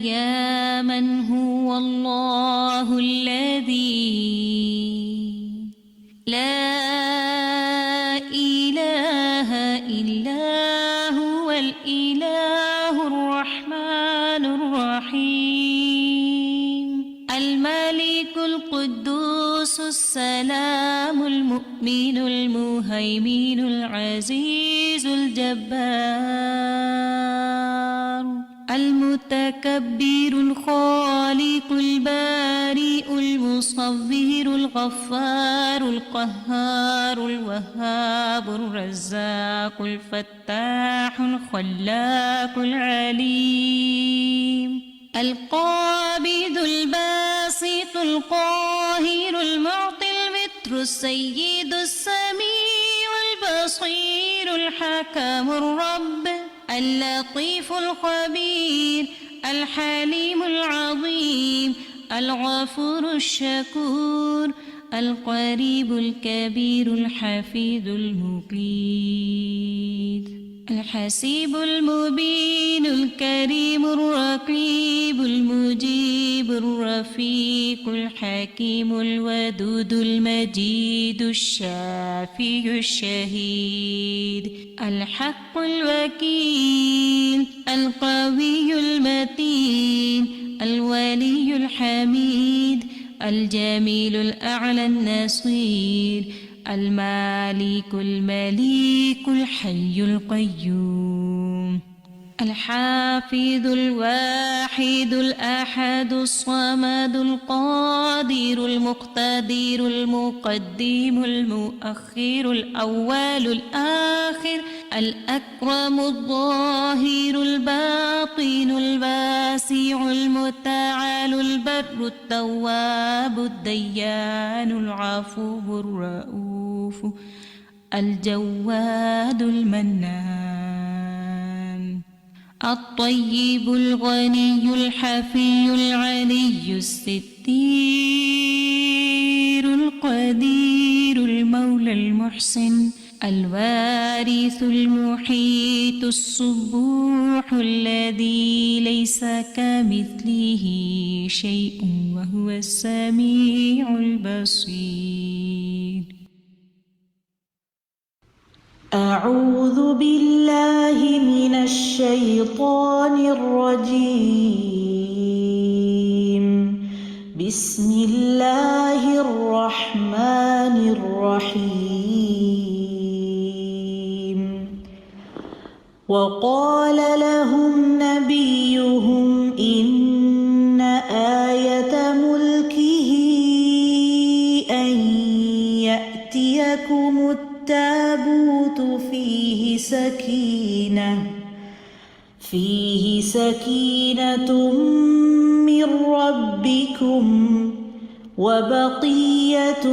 يا من هو الله الذي لا إله إلا هو الإله الرحمن الرحيم الملك القدوس السلام المؤمن المهيمن العزيز الجبار المتكبر الخالق البارئ المصور الغفار القهار الوهاب الرزاق الفتاح الخلاق العليم القابض الباسط القاهر المعطي المتر السيد السميع البصير الحكم الرب اللطيف الخبير الحليم العظيم الغفور الشكور القريب الكبير الحفيظ المقيت الحسيب المبين الكريم الرقيب المجيب الرفيق الحكيم الودود المجيد الشافي الشهيد الحق الوكيل القوي المتين الولي الحميد الجميل الأعلى النصير المالك المليك الحي القيوم الحافظ الواحد الأحد الصمد القادر المقتدر المقدم المؤخر الأول الآخر الأكرم الظاهر الباطن الواسع المتعال البر التواب الديان العفو الرؤوف الجواد المنان الطيب الغني الحفي العلي الستير القدير المولى المحسن الوارث المحيط الصبوح الذي ليس كمثله شيء وهو السميع البصير. أعوذ بالله من الشيطان الرجيم. بسم الله الرحمن الرحيم. وقال لهم نبيهم إن آية ملكه أن يأتيكم التابوت فيه سكينة من ربكم وبقية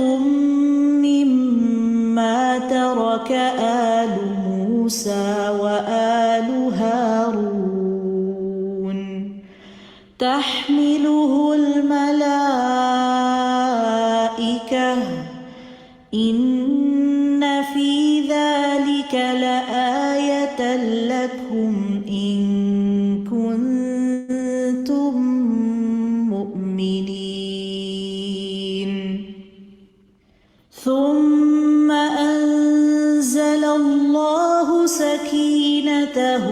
مما ترك آل موسى وآل هارون تحمله الملائكة إن في ذلك لآية لكم إن كنتم مؤمنين. ثم أنزل الله سكينته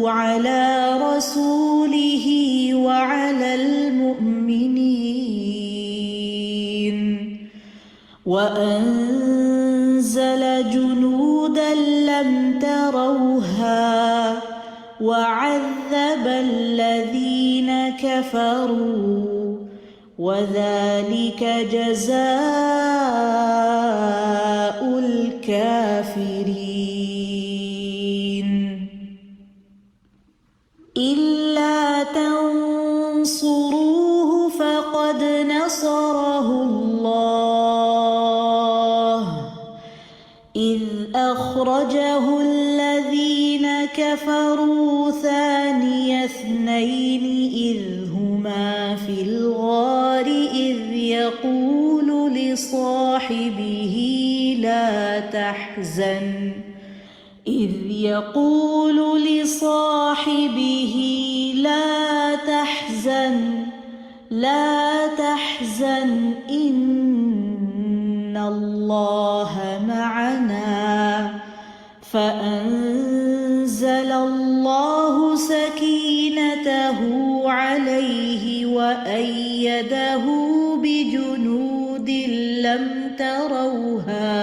على رسوله وعلى المؤمنين وأنزل جنودا لم تروها وعذب الذين كفروا وذلك جزاء الكافرين. إلا تنصروه فقد نصره الله إذ أخرجه الذين كفروا ثاني اثنين إذ هما في الغار إذ يقول لصاحبه لا تحزن تحزن إن الله معنا فأنزل الله سكينته عليه وأيده بجنود لم تروها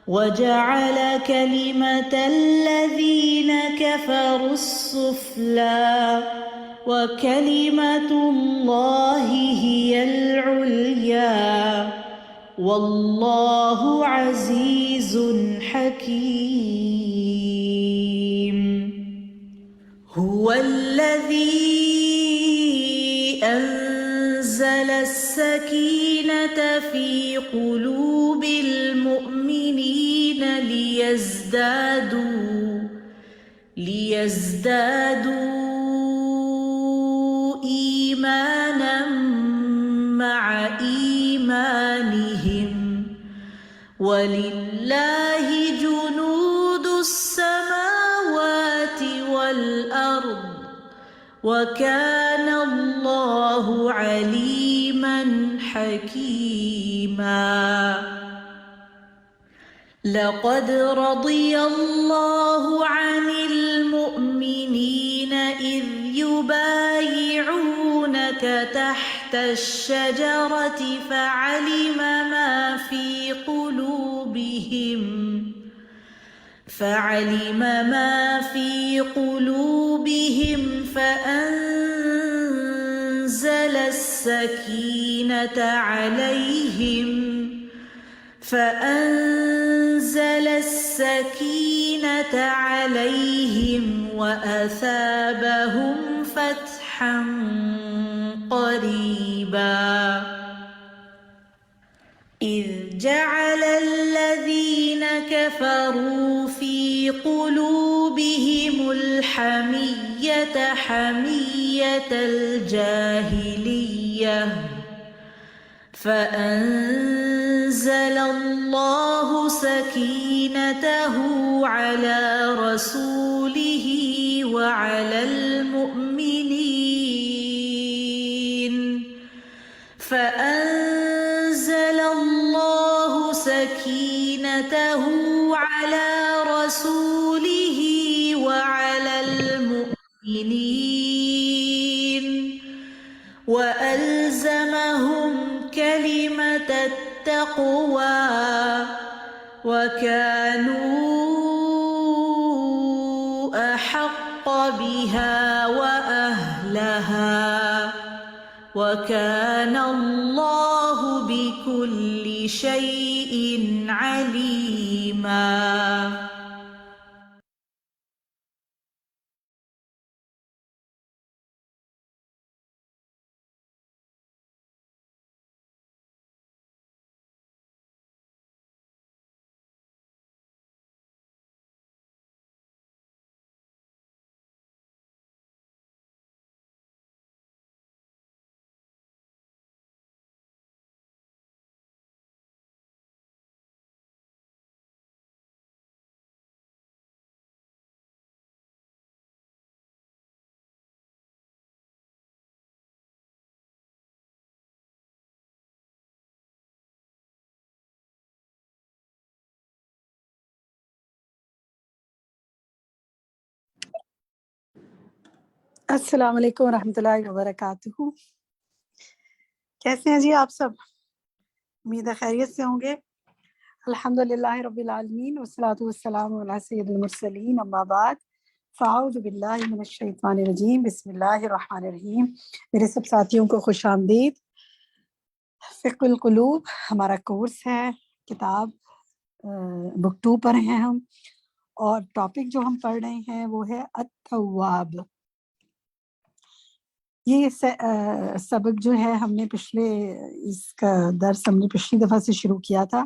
وجعل كلمة الذين كفروا السفلى وكلمة الله هي العليا والله عزيز حكيم هو الذي أنزل السكينة في قلوب المؤمنين ليزدادوا إيمانا مع إيمانهم ولله جنود السماوات والأرض وكان الله عليما حكيما لقد رضي الله عن المؤمنين إذ يبايعونك تحت الشجرة فعلم ما في قلوبهم فأنزل السكينة عليهم وأثابهم فتحا قريبا إذ جعل الذين كفروا في قلوبهم الحمية حمية الجاهلية فأنزل الله سكينته على رسوله وعلى المؤمنين وألزمهم كلمة التقوى وكانوا أحق بها وأهلها وكان الله بكل شيء عليما. السلام علیکم ورحمۃ اللہ وبرکاتہ. کیسے ہیں جی آپ سب؟ امید ہے خیریت سے ہوں گے. الحمدللہ رب العالمین والصلاۃ والسلام علی سید المرسلین اما بعد فاعوذ باللہ من الشیطان الرجیم بسم اللہ الرحمن الرحیم. میرے سب ساتھیوں کو خوش آمدید. فقہ القلوب ہمارا کورس ہے. کتاب بک 2 پر ہیں ہم، اور ٹاپک جو ہم پڑھ رہے ہیں وہ ہے التواب. یہ سبق جو ہے ہم نے اس کا درس ہم نے پچھلی دفعہ سے شروع کیا تھا،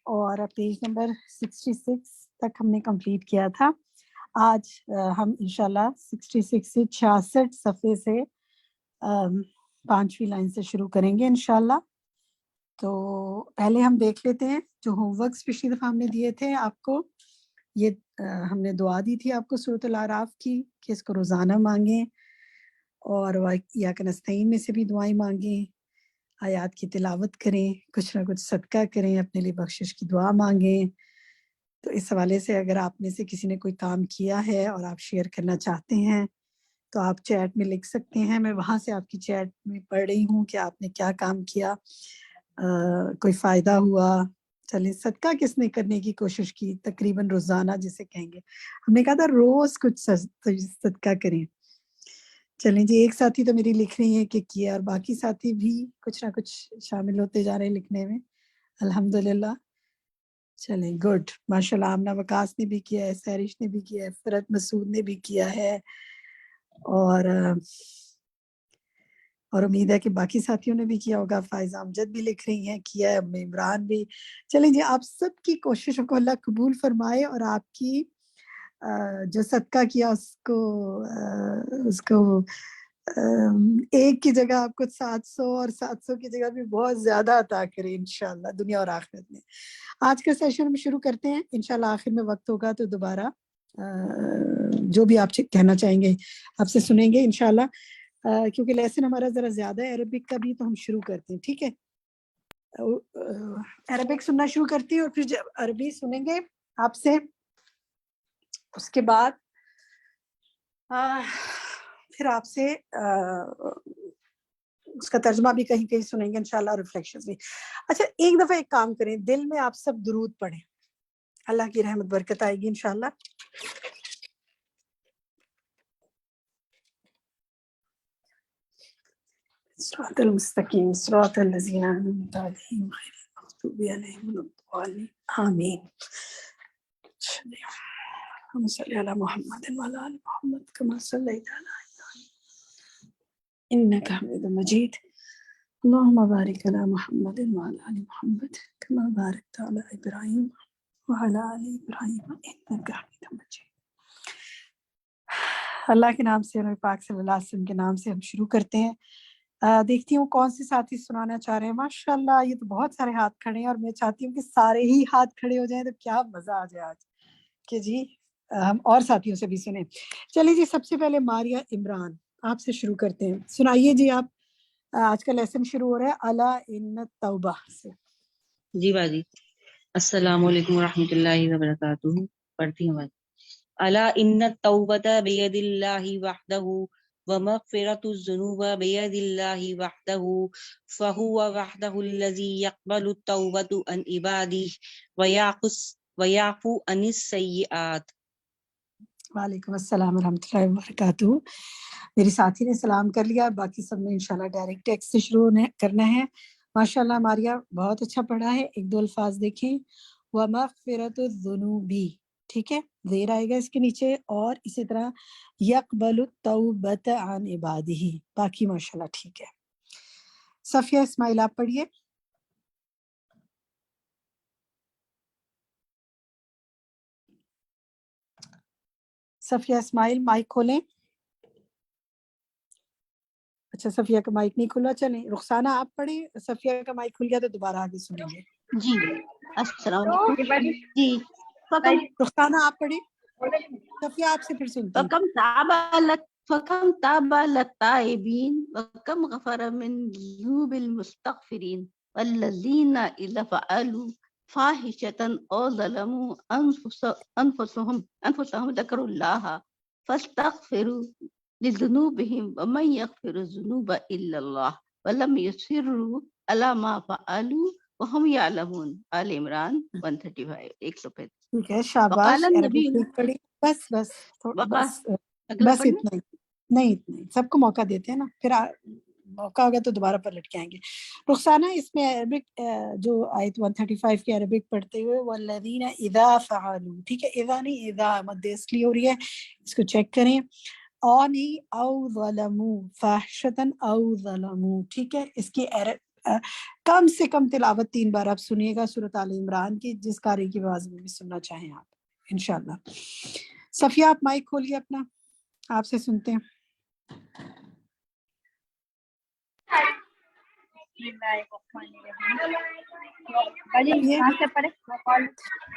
اور پیج نمبر 66 تک ہم نے کمپلیٹ کیا تھا. آج ہم انشاءاللہ 66 سے 66 صفحے سے 5ویں لائن سے شروع کریں گے انشاءاللہ. تو پہلے ہم دیکھ لیتے ہیں جو ہوم ورکس پچھلی دفعہ ہم نے دیے تھے آپ کو. یہ ہم نے دعا دی تھی آپ کو سورۃ الاعراف کی کہ اس کو روزانہ مانگیں، اور ایاک نستعین میں سے بھی دعائیں مانگیں، آیات کی تلاوت کریں، کچھ نہ کچھ صدقہ کریں، اپنے لیے بخشش کی دعا مانگیں۔ تو اس حوالے سے اگر آپ میں سے کسی نے کوئی کام کیا ہے اور آپ شیئر کرنا چاہتے ہیں تو آپ چیٹ میں لکھ سکتے ہیں، میں وہاں سے آپ کی چیٹ میں پڑھ رہی ہوں کہ آپ نے کیا کام کیا، کوئی فائدہ ہوا۔ چلیں، صدقہ کس نے کرنے کی کوشش کی، تقریباً روزانہ جسے کہیں گے، ہم نے کہا تھا روز کچھ صدقہ کریں۔ چلیں جی، ایک ساتھی تو میری لکھ رہی ہیں کہ کیا، اور باقی ساتھی بھی کچھ نہ کچھ شامل ہوتے جا رہے ہیں لکھنے میں، الحمدللہ۔ چلیں گڈ، ماشاء اللہ، آمنہ وقاص نے بھی کیا ہے، سہرش نے بھی کیا ہے، فرت مسعود نے بھی کیا ہے، اور امید ہے کہ باقی ساتھیوں نے بھی کیا ہوگا۔ فائزہ امجد بھی لکھ رہی ہیں کیا ہے، ام عمران بھی۔ چلیں جی، آپ سب کی کوششوں کو اللہ قبول فرمائے، اور آپ کی جو صدقہ کیا اس کو ایک کی جگہ آپ کو 700 اور 700 کی جگہ بھی بہت زیادہ عطا کرے انشاءاللہ، دنیا اور آخرت میں۔ آج کا سیشن ہم شروع کرتے ہیں، انشاءاللہ آخر میں وقت ہوگا تو دوبارہ جو بھی آپ کہنا چاہیں گے آپ سے سنیں گے انشاءاللہ، کیونکہ لیسن ہمارا ذرا زیادہ ہے عربک کا بھی، تو ہم شروع کرتے ہیں، ٹھیک ہے؟ عربک سننا شروع کرتی ہیں، اور پھر جب عربی سنیں گے آپ سے، اس کے بعد پھر آپ سے اس کا ترجمہ بھی کہیں کہیں سنیں گے انشاءاللہ، اور ریفلیکشنز بھی۔ اچھا، ایک دفعہ ایک کام کریں، دل میں آپ سب درود پڑھیں، اللہ کی رحمت برکت آئے گی انشاءاللہ۔ صراط المستقیم صراط الذین انعمت علیہم غیر المغضوب علیہم ولا الضالین آمین۔ اللہم صلی علی محمد وعلی آل محمد کما صلیت علی ابراہیم انک حمید مجید، اللہم بارک علی محمد وعلی آل محمد کما بارکت علی ابراہیم وعلی آل ابراہیم انک حمید مجید۔ اللہ کے نام سے، نبی پاک صلی اللہ علیہ وسلم کے نام سے ہم شروع کرتے ہیں۔ دیکھتی ہوں کون سے ساتھی سنانا چاہ رہے ہیں۔ ماشاءاللہ، یہ تو بہت سارے ہاتھ کھڑے ہیں، اور میں چاہتی ہوں کہ سارے ہی ہاتھ کھڑے ہو جائیں تو کیا مزہ آ جائے آج کہ جی ہم اور ساتھیوں سے بھی سنیں۔ چلیے جی، سب سے پہلے ماریہ عمران، آپ سے شروع کرتے ہیں، سنائیے جی آپ۔ آج کا لیسن شروع ہو رہا ہے الا ان التوبہ سے۔ جی باجی، السلام علیکم ورحمۃ اللہ وبرکاتہ۔ پڑھتی ہوں باجی۔ الا ان التوبۃ بید اللہ وحدہ ومغفرۃ الذنوب بید اللہ وحدہ فہو وحدہ الذی یقبل التوبۃ عن عبادہ ویعفو عن السیئات۔ وعلیکم السلام ورحمۃ اللہ وبرکاتہ۔ میری ساتھی نے سلام کر لیا، باقی سب نے انشاءاللہ ڈائریکٹ ٹیکسٹ سے شروع کرنا ہے۔ ماشاءاللہ ماریہ بہت اچھا پڑھا ہے۔ ایک دو الفاظ دیکھیں، وَمَغْفِرَةُ الذُّنُوبِ، ٹھیک ہے، زیر آئے گا اس کے نیچے، اور اسی طرح یقبل التوبۃ عن عبادہ، باقی ماشاءاللہ ٹھیک ہے۔ صفیہ اسماعیل، آپ پڑھیے۔ صفیہ اسماعیل، مائک کھولیں۔ اچھا، صفیہ کا مائک نہیں کھلا، چلیں رخسانہ آپ پڑھیں، صفیہ کا مائک کھل گیا تو دوبارہ آگے سنیں گے۔ جی السلام علیکم۔ جی رخسانہ آپ پڑھیں، صفیہ آپ سے پھر سنتے ہیں۔ فکم تاب للتائبین وکم غفر من ذنوب المستغفرین والذین اذا فعلوا فاحشة او ظلموا انفسهم ذکروا اللہ فاستغفروا لذنوبهم ومن يغفر الذنوب الا اللہ ولم يصروا على ما فعلوا وهم يعلمون۔ آل عمران 135۔ 135۔ ٹھیک ہے، شاباش، عربک پڑھی۔ بس اتنا ہی، نہیں اتنا ہی، سب کو موقع دیتے ہیں نا، پھر موقع ہوگا تو دوبارہ پر لٹ کے آئیں گے۔ رخسانہ، اس میں عربک جو آیت 135 کی عربک پڑھتے ہوئے والذین اذا فعلوا، ٹھیک ہے، اذا نہیں اذا مد اس لیے ہو رہی ہے، اس کو چیک کریں۔ او نہیں، او ظلموا فاحشۃ او ظلموا، ٹھیک ہے، اس کی کم سے کم تلاوت 3 بار آپ سنیے گا سورۃ آل عمران کی، جس قاری کی آواز میں بھی سننا چاہیں آپ انشاءاللہ۔ صفیہ، آپ مائک کھولیے اپنا، آپ سے سنتے ہیں۔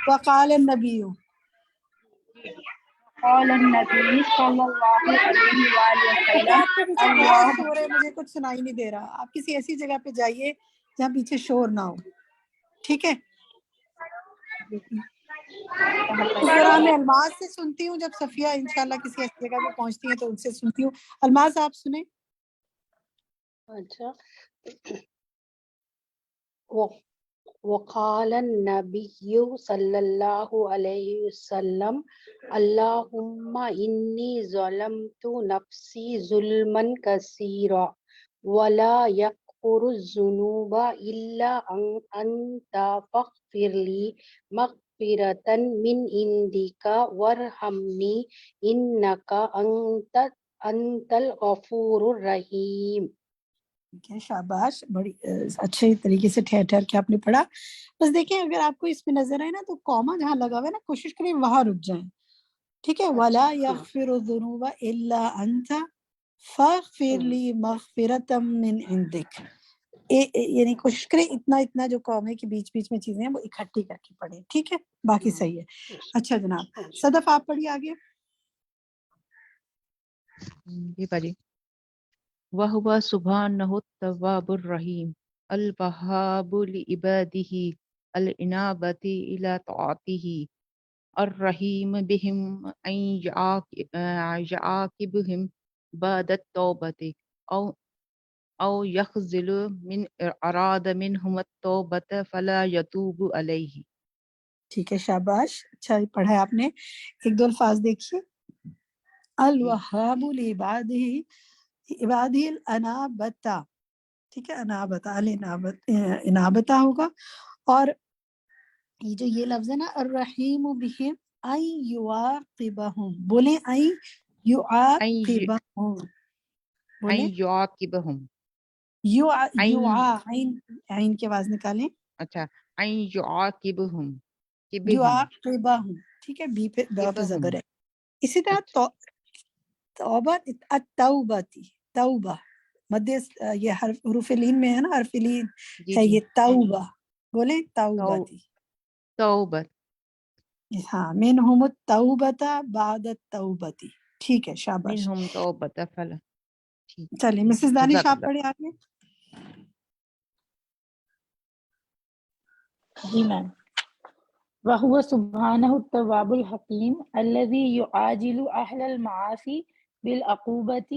وقال النبی، قال النبی صلی اللہ علیہ وآلہ بیٹا وسلم آپ کے پیچھے بہت اللہ شور ہے، مجھے کچھ سنائی نہیں دے رہا. آپ کسی ایسی جگہ پہ جائیے جہاں پیچھے شور نہ ہو، ٹھیک ہے؟ اس دوران میں الماس سے سنتی ہوں، جب صفیہ انشاءاللہ کسی ایسی جگہ پہ پہنچتی ہیں تو ان سے سنتی ہوں. الماس آپ سنیں. اچھا. وقال النبی صلی اللہ علیہ وسلم اللہم انی ظلمت نفسی ظلما کثیرا ولا یغفر الذنوب الا انت فاغفر لی مغفرۃ من عندک وارحمنی انک انت الغفور الرحیم. ٹھیک ہے، شاباش، بڑی اچھے طریقے سے ٹھہر ٹھہر کے آپ نے پڑھا. بس دیکھیں اگر آپ کو اس میں نظر آئے نا تو کوما جہاں لگا ہوا ہے نا، کوشش کریں وہاں رک جائیں. ٹھیک ہے، ولا یغفر الذنوب الا انت فاغفر لی مغفرۃ من عندک. یعنی کوشش کریں اتنا جو کومے کے بیچ بیچ میں چیزیں ہیں وہ اکٹھی کر کے پڑھیں. ٹھیک ہے، باقی صحیح ہے. اچھا جناب صدف آپ پڑھیے آگے. جی باجی. وَهُوَ سُبْحَانَهُ التَّوَّابُ الرَّحِيمُ الْوَهَّابُ لِعِبَادِهِ الْإِنَابَةِ إِلَى طَاعَتِهِ الرَّحِيمُ بِهِمْ أَنْ يَعَاقِبَهُمْ بَعْدَ التَّوْبَةِ أَوْ يَخْذِلُ مِنْ أَرَادَ مِنْهُمُ التَّوْبَةَ فَلَا يَتُوبُ عَلَيْهِ. ٹھیک ہے، شاباش، اچھا پڑھا ہے آپ نے. ایک دو الفاظ دیکھیے. الوہاب لعبادہ عبادہ الانابتا. ٹھیک ہے، انابتا انابتا ہوگا. اور یہ جو یہ لفظ ہے نا الرحیم بہم ان یعاقبہم، بولیں ان یعاقبہم، أَنْ بولیں يُعَاقِبَهُمْ. عین کی آواز نکالیں. اچھا. أَنْ يُعَاقِبَهُمْ كِبِهِمْ یعاقبہم. ٹھیک ہے، بی پہ با پہ زبر ہے. اسی طرح توبہ التوبتی، توبہ مد یہ حروف لین میں ہے نا، حرف لین ہے یہ توبہ. بولیں توبتی. توبت. ہاں، منہم التوبۃ بعد التوبتی. ٹھیک ہے، شاباش. منہم توبت فلا. چلیں مسز دانش جزاک آپ اللہ. پڑھے آگے. جی میم. وَهُوَ سُبْحَانَهُ التَّوَّابُ الْحَكِيمُ الَّذِي يُعَاجِلُ أَهْلَ الْمَعَاصِي بِالْعُقُوبَةِ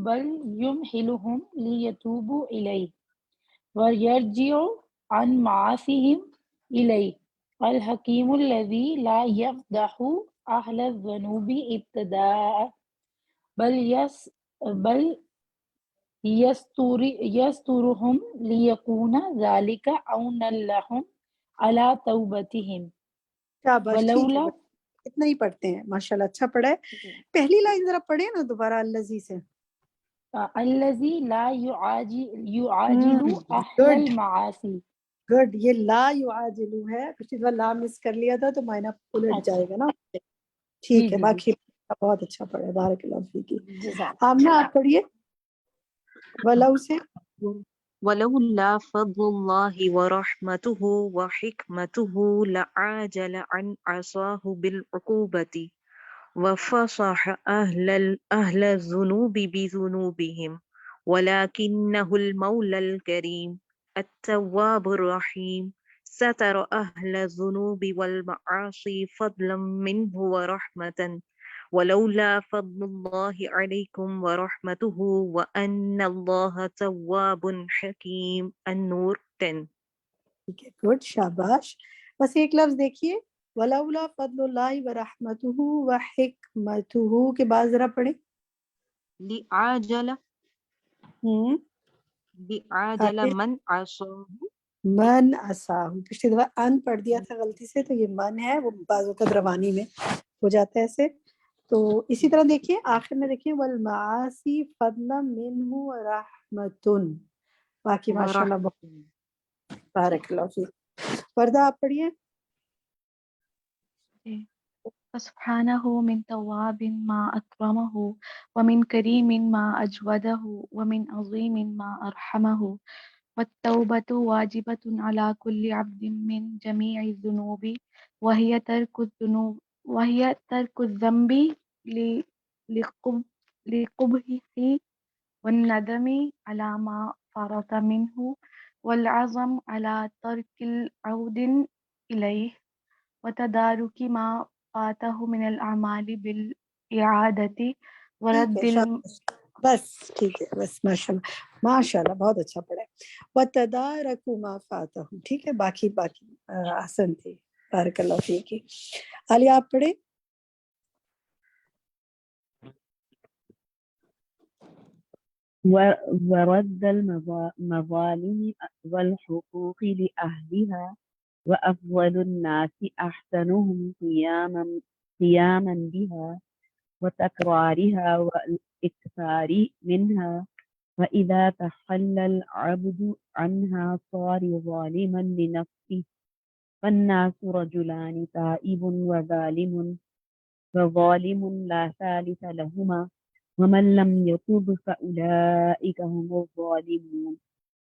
بَلْ يُمْهِلُهُمْ لِيَتُوبُوا إِلَيْهِ وَيَرْجِعُوا عَنْ مَعَاصِيهِمْ إِلَيْهِ الْحَكِيمُ الَّذِي لَا يَفْضَحُ أَهْلَ الذُّنُوبِ ابْتِدَاءً بَلْ يَسْتُرُهُمْ لِيَكُونَ ذَلِكَ عَوْنًا لَهُمْ عَلَى تَوْبَتِهِمْ. شاباش، ٹھیک ہے، ولولا اتنا ہی پڑھتے ہیں. ماشاءاللہ اچھا پڑھا ہے. پہلی لائن ذرا پڑھے نا دوبارہ الذی سے. الذی لا یعاجل اہل گڈ المعاصی. گڈ. یہ لا یعاجلو ہے، پچھلی دفعہ لا مس کر لیا تھا تو معنی الٹ اچھا جائے گا نا. جی ٹھیک ہے، جی جی باقی بہت اچھا پڑھا ہے. بارک اللہ فیکی. جزاک. آمنہ آپ پڑھیے ولو سے. ولولا فضل الله ورحمته وحكمته لعاجل عن عصاه بالعقوبة وفصح أهل الذنوب بذنوبهم ولكنه المولى الكريم التواب الرحيم ستر أهل الذنوب والمعاصي فضلا منه ورحمة ولولا فضل الله عليكم ورحمته وأن الله تواب حكيم. النور 10. ٹھیک ہے، گڈ، شاباش. بس ایک لفظ دیکھیے، ولولا فضل اللہ ورحمتہ وحکمتہ کے بعد ذرا پڑھیں. لعاجل بعاجل آگے من عصاه. من عصاہ. پچھلی دفعہ ان پڑھ دیا تھا غلطی سے، تو یہ من ہے، وہ بعض اوقات روانی میں ہو جاتا ہے ایسے. تو اسی طرح دیکھیے آخر میں دیکھیے والمعاصی فضلا منہ ورحمتن. باقی ماشاءاللہ بہت بارک اللہ فیک. وردہ آپ پڑھیے. فسبحانه من تواب ما أكرمه ومن كريم ما أجوده ومن عظيم ما أرحمه والتوبة واجبة على كل عبد من جميع الذنوب وهي ترك الذنب لقبحه والندم على ما فرط منه والعزم على ترك العود إليه وتدارك ما فاته من الأعمال بالإعادة ٹھیک ورد ہے شاباش، بس ٹھیک ہے، بس ماشاء اللہ ماشاء اللہ بہت اچھا پڑھا ہے. وَتَدَارَكُ مَا فَاتَهُم، ٹھیک ہے، باقی احسن تھی، بارک اللہ فیک. علی آپ پڑھے. ورد المظالم والحقوق لأهلها وأفضل الناس أحسنهم قياما بها وتكرارها والإكثار منها، فإذا تخلى العبد عنها صار ظالما لنفسه، فالناس رجلان تائب وظالم لا ثالث لهما ومن لم يتب فأولئك هم الظالمون.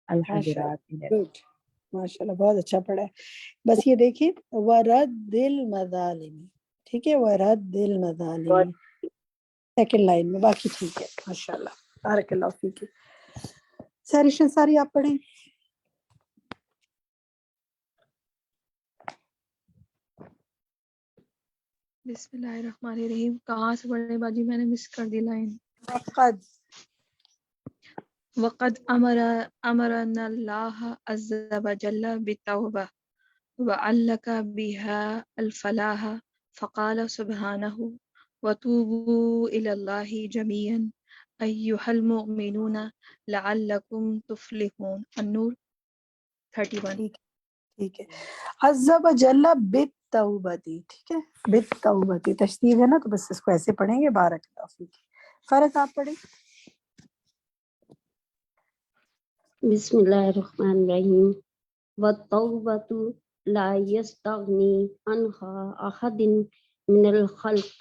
الحجرات. گڈ، ماشاء اللہ بہت اچھا پڑھا ہے. بس یہ دیکھیں وَرَدِّ الْمَظَالِمِ، ٹھیک ہے، وَرَدِّ الْمَظَالِمِ سیکنڈ لائن میں، باقی ٹھیک ہے ماشاء اللہ بارک اللہ فیک. ساری شنساری آپ پڑھیں. بسم اللہ الرحمن الرحیم. کہاں سے پڑھنے باجی؟ میں نے مس کر دی لائن. وقد امرنا اللہ عز وجل بالتوبہ وعلق بها الفلاح فقال سبحانه وتوبوا الى الله جميعا ایها المؤمنون لعلکم تفلحون. النور 31. ٹھیک ہے، عز وجل بالتوبتی، ٹھیک ہے، بالتوبتی تشدید ہے نا، تو بس اس کو ایسے پڑھیں گے. بارک اللہ فیک. فرض آپ پڑھیں. بسم اللہ الرحمن الرحیم. والتوبۃ لا یستغنی عنہا احد من الخلق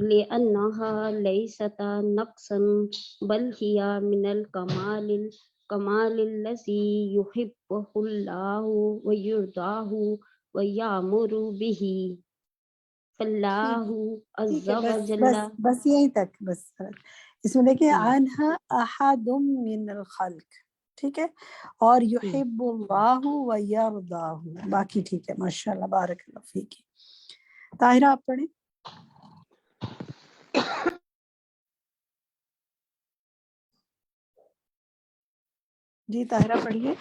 لأنها لیست نقصا بل ہی من الکمال الذی یحبہ اللہ ویرضاہ ویأمر بہ، فاللہ عز وجل. بس یہیں تک، بس اس میں دیکھیں عنہا احد من الخلق، ٹھیک ہے، اور یحب اللہ و یرضاہ، باقی ٹھیک ہے ماشاء اللہ بارک اللہ فیک. طاہرہ آپ پڑھیں. جی طاہرہ پڑھیے.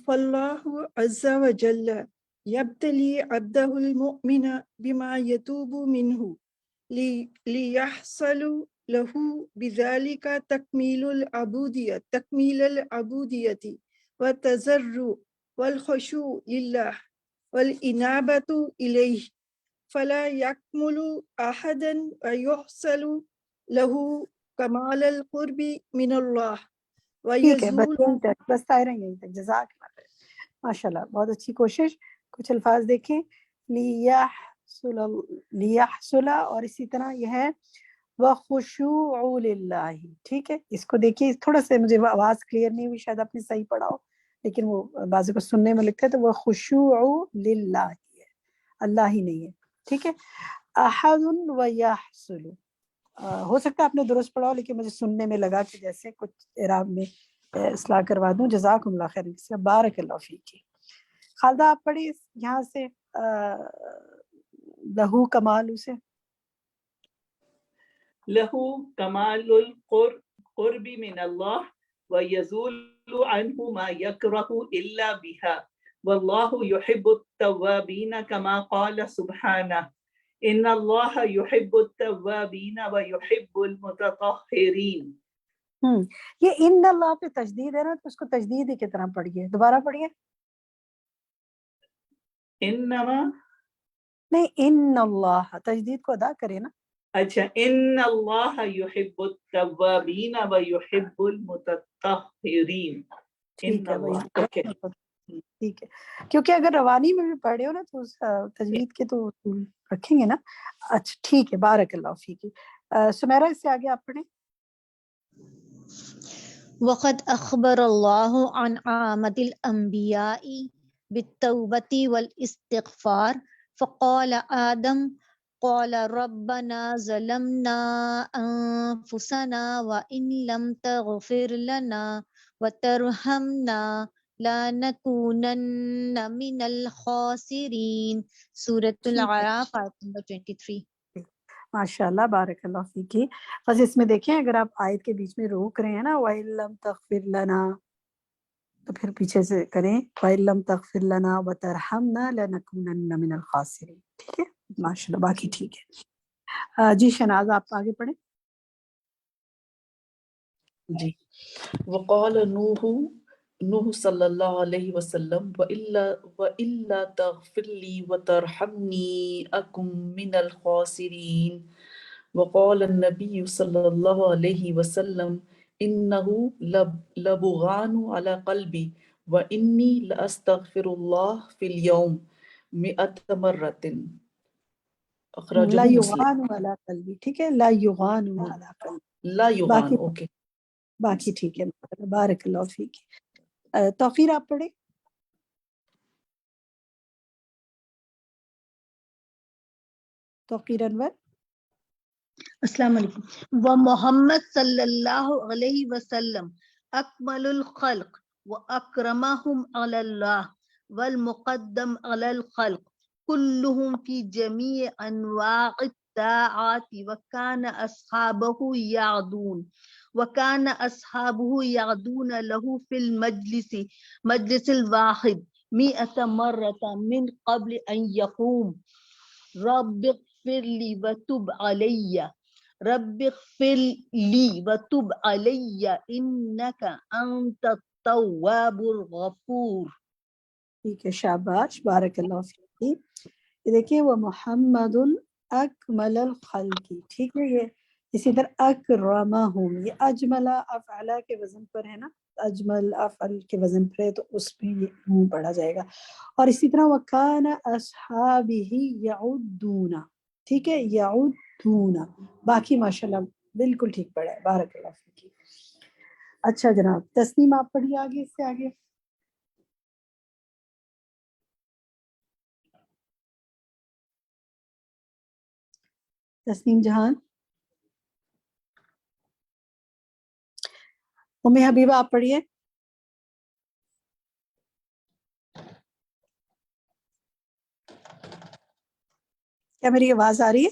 فاللہ عز وجل یبتلی عبدہ المؤمن بما یتوب منہ لیحصل له بذلك تکمیل العبودیت والتضرع والخشوع للہ والانابۃ الیہ، فلا یکمل احدا ویحصل له کمال القرب من اللہ ٹھیک ہے، بس ویزول. یہیں تک، بس طاہرہ یہیں تک. جزاک اللہ خیر، ماشاء اللہ بہت اچھی کوشش. کچھ الفاظ دیکھیں. لیحصل، اور اسی طرح یہ ہے وخشوع للہ، ٹھیک ہے. اس کو دیکھیے، تھوڑا سا مجھے آواز کلیئر نہیں ہوئی، شاید آپ نے صحیح پڑھا ہو، لیکن وہ بعض کو سننے میں لکھتا ہے تو وہ خشوع للہ ہے، اللہ ہی نہیں ہے، ٹھیک ہے. احد و یحصل، ہو سکتا ہے آپ نے درست پڑھا ہو، لیکن مجھے سننے میں لگا کہ جیسے کچھ اعراب میں اصلاح کروا دوں. جزاکم اللہ خیر، بارک اللہ فیک. خالدہ آپ پڑھی یہاں سے لہو کمال سے. لہو کمال القرب من اللہ ویزول عنہ ما یکرہ الا بہا واللہ یحب التوابین کما قال سبحانہ ان اللہ یحب التوابین ویحب المتطہرین. یہ ان اللہ پہ تجدید ہے نا، تو اس کو تجدید ہی کی طرح پڑھیے. دوبارہ پڑھیے. انما نہیں، ان اللہ تجدید کو ادا کرے نا. اچھا، ان اللہ یحب التوابین ویحب المتطہرین. ٹھیک ہے بھائی، ٹھیک ہے، کیونکہ اگر روانی میں بھی پڑھے ہو نا تو تجوید کے تو اصول رکھیں گے نا. اچھا ٹھیک ہے، بارک اللہ فیک. سمیرہ اس سے آگے آپ پڑھیں. وقد اخبر اللہ عن عامۃ الانبیاء بالتوبۃ والاستغفار فقال آدم قال ربنا ظلمنا أنفسنا وإن لم تغفر لنا وترحمنا لنكونن من الخاسرين. سورة ٹھیک ہے، العراف آیت نمبر 23. ماشاء اللہ، بارک اللہ فیکی. بس اس میں دیکھیں اگر آپ آیت کے بیچ میں روک رہے ہیں نا وَإِن لَمْ تَغْفِرْ لَنَا، تو پھر پیچھے سے کریں وَإِن لَمْ تَغْفِرْ لَنَا وَتَرْحَمْنَا لَنَكُونَنَّ مِنَ الْخَاسِرِينَ. ٹھیک ہے، ماشاء اللہ، باقی ٹھیک ہے. جی شناز آپ آگے پڑھیں. جی. وقال نوح صلی اللہ علیہ وسلم وَإِلَّا تَغْفِرْ لِي وَتَرْحَمْنِي أَكُنْ مِنَ الْخَاسِرِينَ. وقال النبي صلى الله عليه وسلم إنه لبغان على قلبي وإني لأستغفر الله في اليوم 100 مرة. لا أخرجه مسلم. یغان علی قلبی، ٹھیک ہے، لا یغان علی قلبی. لا يغان. باقی باقی ٹھیک ہے. بارک اللہ فیک. توقیر آپ پڑھیں. توقیر انور. السلام علیکم. ومحمد صلی اللہ علیہ وسلم اکمل الخلق واکرمہم علی اللہ والمقدم علی الخلق كلهم في جميع أنواع الطاعات وكان أصحابه يعدون له في مجلس الواحد 100 مرة من قبل أن يقوم رب اغفر لي وتب علي إنك أنت التواب الغفور. ٹھیک ہے، شاباش، بارک اللہ فیکی. یہ دیکھیں وہ محمد اکمل الخلق، ٹھیک ہے. یہ اسی طرح اکرمہم، یہ اجمل افعلا کے وزن پر ہے نا، اجمل افعل کے وزن پر ہے تو اس پہ یہ پڑھا جائے گا. اور اسی طرح وکان اصحابہ یعدون، ٹھیک ہے، یعدون. باقی ماشاءاللہ بالکل ٹھیک پڑھا ہے، بارک اللہ فیکی. اچھا جناب، تسنیم آپ پڑھیے آگے، اس سے آگے. تسنیم جہان. ام حبیبہ آپ پڑھیے. کیا میری آواز آ رہی ہے؟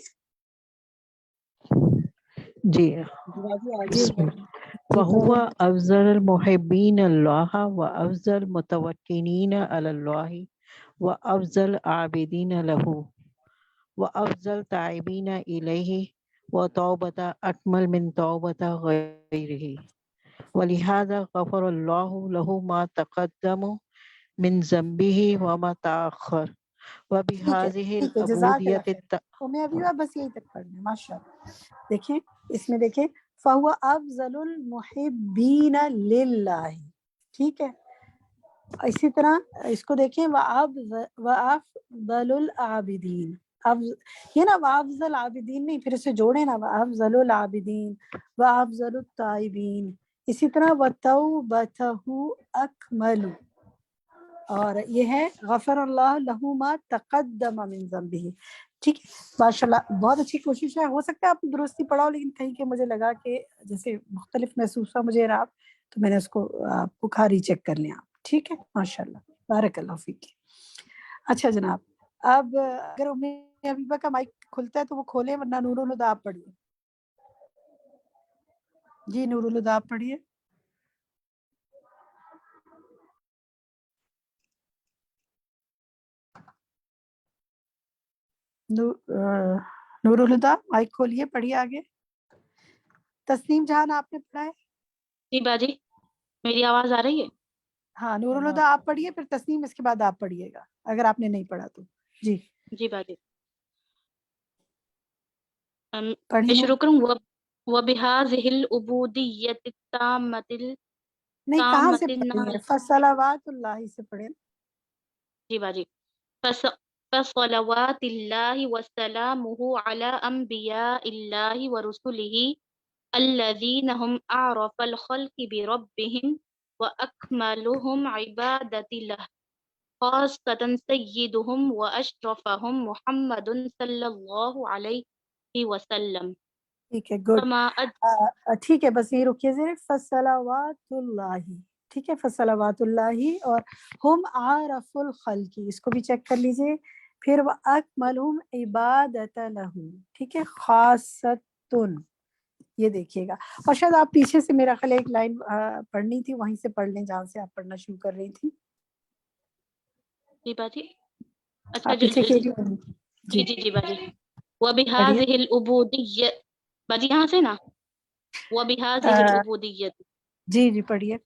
جی. جی وهو أفضل المحبين الله وأفضل المتوكلين على الله وأفضل العابدين له وأفضل التائبين إليه وتوبة أكمل من توبة غيره ولهذا غفر الله له ما تقدم من ذنبه وما تأخر وبهذه العبودية. بس یہی تک پڑھنا ہے، ماشاء اللہ. دیکھیں اس میں دیکھیں فَهُوَ أَفْضَلُ الْمُحِبِّينَ لِلَّهِ، ٹھیک ہے. اسی طرح اس کو دیکھیں وَأَفْضَلُ الْعَابِدِينَ، یہ نا وَأَفْضَلُ الْعَابِدِينَ نہیں، پھر اسے جوڑیں نا وَأَفْضَلُ الْعَابِدِينَ وَأَفْضَلُ التَّائِبِينَ. اسی طرح وَتَوْبَتَهُ أَكْمَلُ، اور یہ ہے غفر اللہ لہ ما تقدم من ذنبہ. ٹھیک ہے، ماشاء اللہ بہت اچھی کوشش ہے. ہو سکتا ہے آپ نے درستی پڑھا ہو، لیکن کہیں کہ مجھے لگا کہ جیسے مختلف محسوس ہوا مجھے آپ، تو میں نے اس کو بخاری چیک کر لیا. ٹھیک ہے، ماشاء اللہ، بارک اللہ فیک. اچھا جناب، اب اگر ام حبیبہ کا مائک کھلتا ہے تو وہ کھولیں، ورنہ نور الہدیٰ آپ پڑھیے. جی نور الہدیٰ آپ پڑھیے. نور الہدیٰ مائک کھولیے، پڑھیے آگے. تسنیم جہان آپ نے پڑھا ہے؟ جی باجی، میری آواز آ رہی ہے؟ ہاں نور الہدیٰ آپ پڑھیے، پھر تسنیم اس کے بعد آپ پڑھیے گا اگر آپ نے نہیں پڑھا تو. جی جی باجی پڑھیے. میں شروع کروں. وَبِهَذِهِ الْعُبُودِيَّةِ التَّامَّةِ نہیں، کہاں سے پڑھیں گے؟ فصلوات اللہ سے پڑھیں. جی باجی. فصلوات اللہ وسلامہ علی انبیاء اللہ ورسلہ الذین هم اعرف الخلق بربهم واکملهم عبادۃ لہ خاصة سيدهم وأشرفهم محمد صلى الله عليه وسلم ٹھیک ہے گڈ فما ٹھیک ہے بس یہ رکیے ذرا فصلوات اللہ ٹھیک ہے فصلوات اللہ اور ہم عارف الخلق اس کو بھی چیک کر لیجئے پھر وَأَكْمَلُهُمْ عِبَادَةَ لَهُ ٹھیک ہے خاصتن یہ دیکھیے گا اور شاید آپ پیچھے سے میرا خیال ایک لائن پڑھنی تھی وہیں سے پڑھ لیں جہاں سے آپ پڑھنا شروع کر رہی تھی جی باجی اچھا آپ پیچھے جی جی جی باجی پڑھیے وبهذه العبودية باجی یہاں سے نا وبهذه العبودية جی جی پڑھیے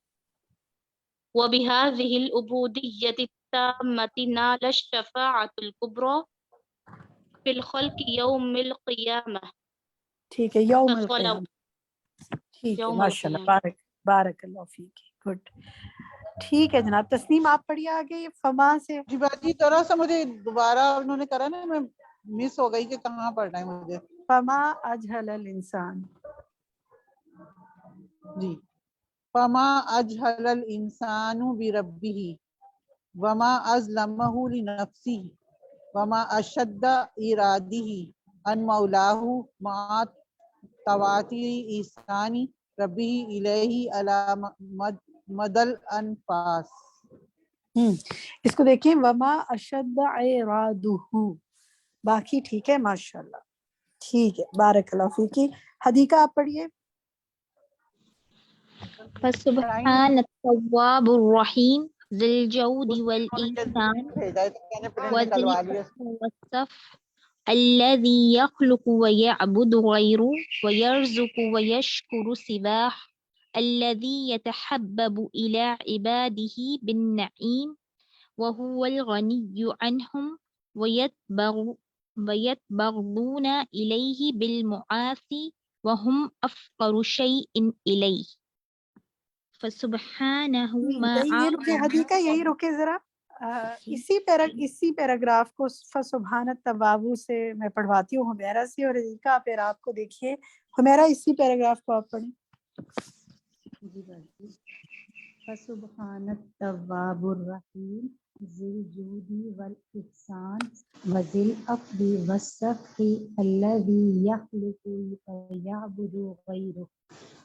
وبهذه العبودية التامة نال الشفاعة الكبرى في الخلق يوم القيامة ٹھیک ہے یوم فصلوا القیامہ ٹھیک ہے يوم ماشاء اللہ القيامة بارک اللہ فیک گڈ ٹھیک ہے جناب تسنیم آپ پڑھیے آگے فما سے جی باجی ذرا سا مجھے دوبارہ انہوں نے کرا نا میں مس ہو گئی کہ کہاں پڑھنا ہے مجھے فما اجہل الانسان جی فما اجہل الانسان بربہ وما ازلمہ لنفسہ وما اشد ارادہ ان مولاہ مع تواتر احسان ربہ الیہ علی مدل انفاس اس کو دیکھیں وما اشد عرادہ باقی ٹھیک ہے ماشاءاللہ ٹھیک ہے بارک اللہ فیکی حدیقہ آپ پڑھیے فسبحان التواب الرحیم ذی الجود والإحسان وذی العفو والصفح الذي يخلق ويعبد غيره ويرزق ويشكر سباه الذي يتحبب إلى عباده بالنعيم وهو الغني عنهم ويتبغضون إليه بالمعاصي وهم أفقر شيء إليه فسبحانه ما یہ رکے حدیقہ یہی رکے ذرا اسی پیراگراف کو فسبحان التواب سے میں پڑھواتی ہوں حمیرہ سے اور حدیقہ پھر آپ کو دیکھیے حمیرہ اسی پیراگراف کو آپ پڑھیں جی باجی فسبحان التواب الرحیم ذی الجود والاحسان وذی العفو والصفح الذی یخلق ویعبد غیرہ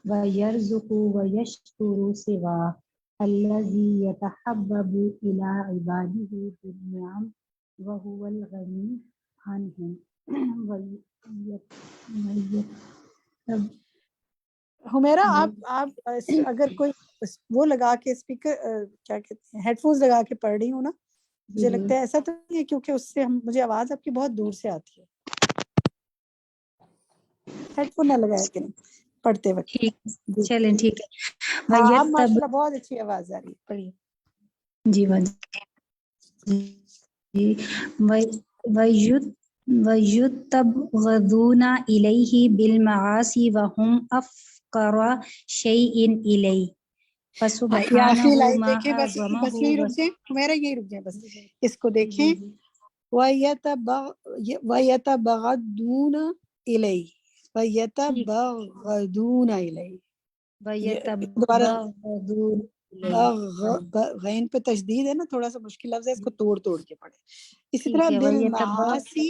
ویرزق ویشکر سواہ الذی یتحبب الی عبادہ بالنعم وهو الغنی عنہم حمیرہ آپ اگر کوئی وہ لگا کے اسپیکر کیا کہتے ہیں ہیڈ فونز لگا کے پڑھ رہی ہوں نا مجھے لگتا ہے ایسا تو نہیں ہے کیونکہ اس سے مجھے آواز آپ کی بہت دور سے آتی ہے ہیڈ فون نہ لگایا کہ نہیں پڑھتے وقت چلیں ٹھیک ہے ہاں اب ماشاءاللہ بہت اچھی آواز آ رہی ہے پڑھیے جی وَيُتَبْغَضُونَ إِلَيْهِ بِالْمَعَاصِي وَهُمْ أَفْقَرُ شَيْءٍ إِلَيْهِ یہ آخری لائن فَسُبْحَانَهُ مَا دیکھیں بس أَعْظَمَهُ یہی رک جائیں میرا یہی رک جائیں بس اس کو دیکھیں وَيَتَبَغَضُونَ إِلَيْهِ وَيَتَبَغَضُونَ إِلَيْهِ دوبارہ غین پہ تشدید ہے نا تھوڑا سا مشکل لفظ ہے اس کو توڑ کے پڑھیں اسی طرح بالمعاصی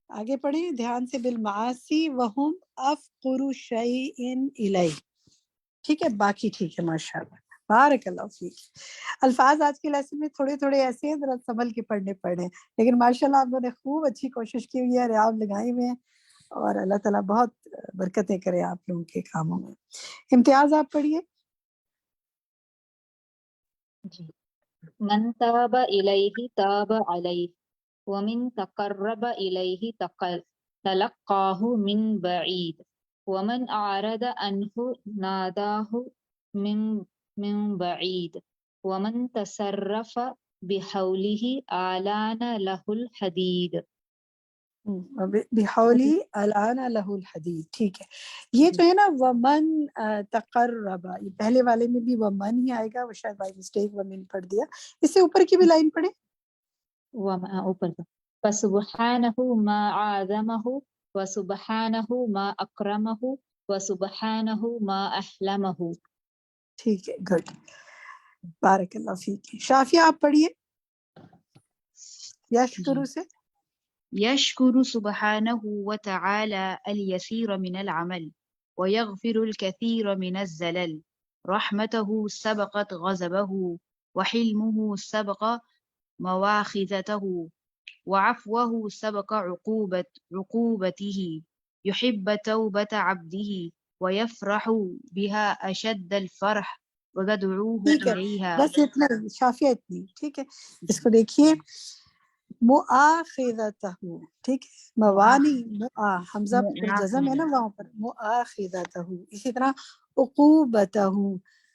آگے پڑھیں دھیان سے بالمعاصی وہم افقر شیء الیہ ٹھیک ہے باقی ٹھیک ہے ماشاءاللہ بارک اللہ فیک الفاظ آج کے لیسن میں تھوڑے ایسے ہیں ذرا سنبھل کے پڑھنے پڑے لیکن ماشاءاللہ آپ نے خوب اچھی کوشش کی ہوئی ہے ریاض لگائے ہوئے ہیں اور اللہ تعالیٰ بہت برکتیں کرے آپ لوگوں کے کاموں میں امتیاز آپ پڑھیے جی من تاب الیہ تاب علیہ ومن تقرب الیہ تلقاہ من بعید ومن اعرض عنہ ناداہ من بعید ومن تصرف بحولہ آلان لہ الحدید بحولی الان لہ الحدید ٹھیک ہے یہ جو ہے نا ومن تقرب یہ پہلے والے میں بھی ومن ہی آئے گا وہ شاید بائی مسٹیک ومن پڑھ دیا اس سے اوپر کی بھی لائن پڑھیں اوپر کا فسبحانہ ما عظمہ وسبحانہ ما اکرمہ وسبحانہ ما احلمہ ٹھیک ہے گڈ بارک اللہ فیک شافیہ آپ پڑھیے یشکر سے يشكر سبحانه وتعالى اليسير من العمل ويغفر الكثير من الزلل رحمته سبقت غضبه وحلمه سبق مواخذته وعفوه سبق عقوبته يحب توبة عبده ويفرح بها أشد الفرح ويدعوه ٹھیک ہے، إليها. بس اتنا شافیہ اتنی. ٹھیک ہے، اس کو دیکھیے مؤاخذتہ، ٹھیک ہے، موانی حمزہ پر جزم ہے نا وہاں پر، مؤاخذتہ. اسی طرح عقوبتہ،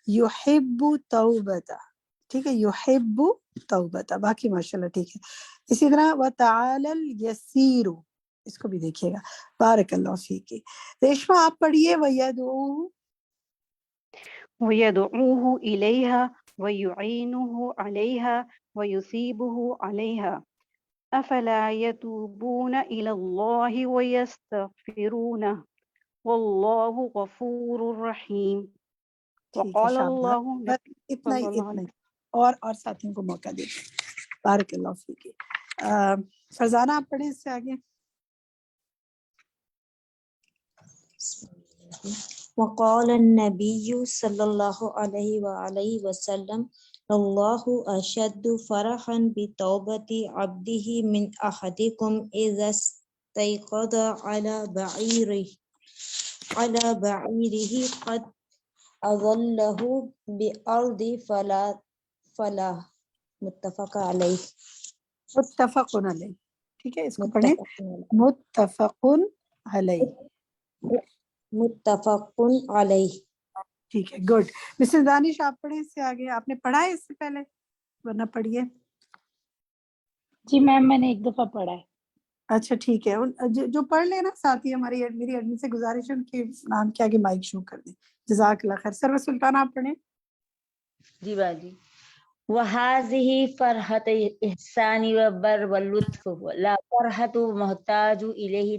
یحب توبتہ، ٹھیک ہے، یحب توبتہ. باقی ماشاءاللہ ٹھیک ہے. اسی طرح وتعالی الیسیر، اس کو بھی دیکھیے گا. بارک اللہ فیک. ریشمہ آپ پڑھیے ویدعوہ. ويدعوه إليها ويعينه عليها ويثيبه عليها أفلا يتوبون إلى الله ويستغفرونه والله غفور رحيم. ٹھیک ہے، وقال شاباش. الله بس اتنا ہی، صلى الله اتنا عليه ہی. اور ساتھیوں کو موقع دیں. بارک اللہ فیک. فرزانہ آپ پڑھیں اس سے آگے. وقال النبي صلى الله عليه وآله وسلم الله أشد فرحا بتوبة عبده من أحدكم إذا استيقظ على بعيره قد أظله بأرض فلا متفق عليه. متفق علیہ. ٹھیک ہے، اس کو پڑھیں. متفق علیہ. متفق علیہ. ٹھیک ہے، گڈ. مسز دانش آپ پڑھیں اس سے آگے. آپ نے پڑھا ہے اس سے پہلے ورنہ پڑھیے. جی میم میں نے ایک دفعہ پڑھا ہے. اچھا ٹھیک ہے، جو پڑھ لیں نا ساتھی ہماری، میری ایڈمن سے گزارش ہے ان کے نام کے آگے مائک شو کر دیں. جزاک اللہ خیر. سرور سلطان آپ پڑھیں. جی باجی. وهذه فرحة الإحسان والبر واللطف لا فرحة محتاج إليه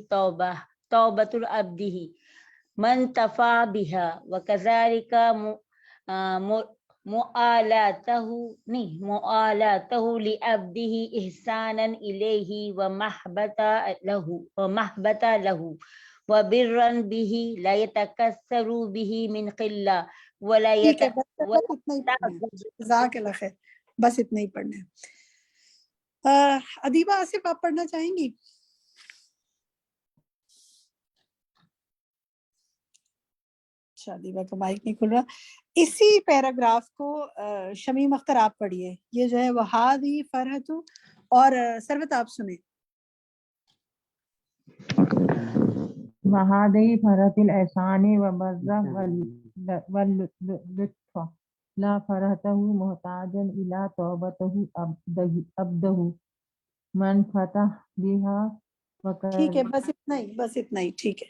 توبة عبده من تفى بها وكذلك مؤالاته لعبده إحسانا إليه ومحبة له وبرا به لا يتكسر به من قلة ولا ٹھیک ہے، بس اتنا ہی پڑھنا ہے. جزاک اللہ خیر. بس اتنا ہی پڑھنا ہے. ادیبہ آصف آپ پڑھنا چاہیں گی؟ اچھا، ادیبہ کا مائک نہیں کھل رہا. اسی پیراگراف کو شمیم اختر آپ پڑھیے. یہ جو ہے وہ ہادی فرحت، اور سروت آپ سنیں. وهذه فرحة الإحسان وبر واللطف لا فرحته محتاجا إلى توبته عبده من فتح بها ٹھیک ہے، بس اتنا ہی، بس اتنا ہی. ٹھیک ہے،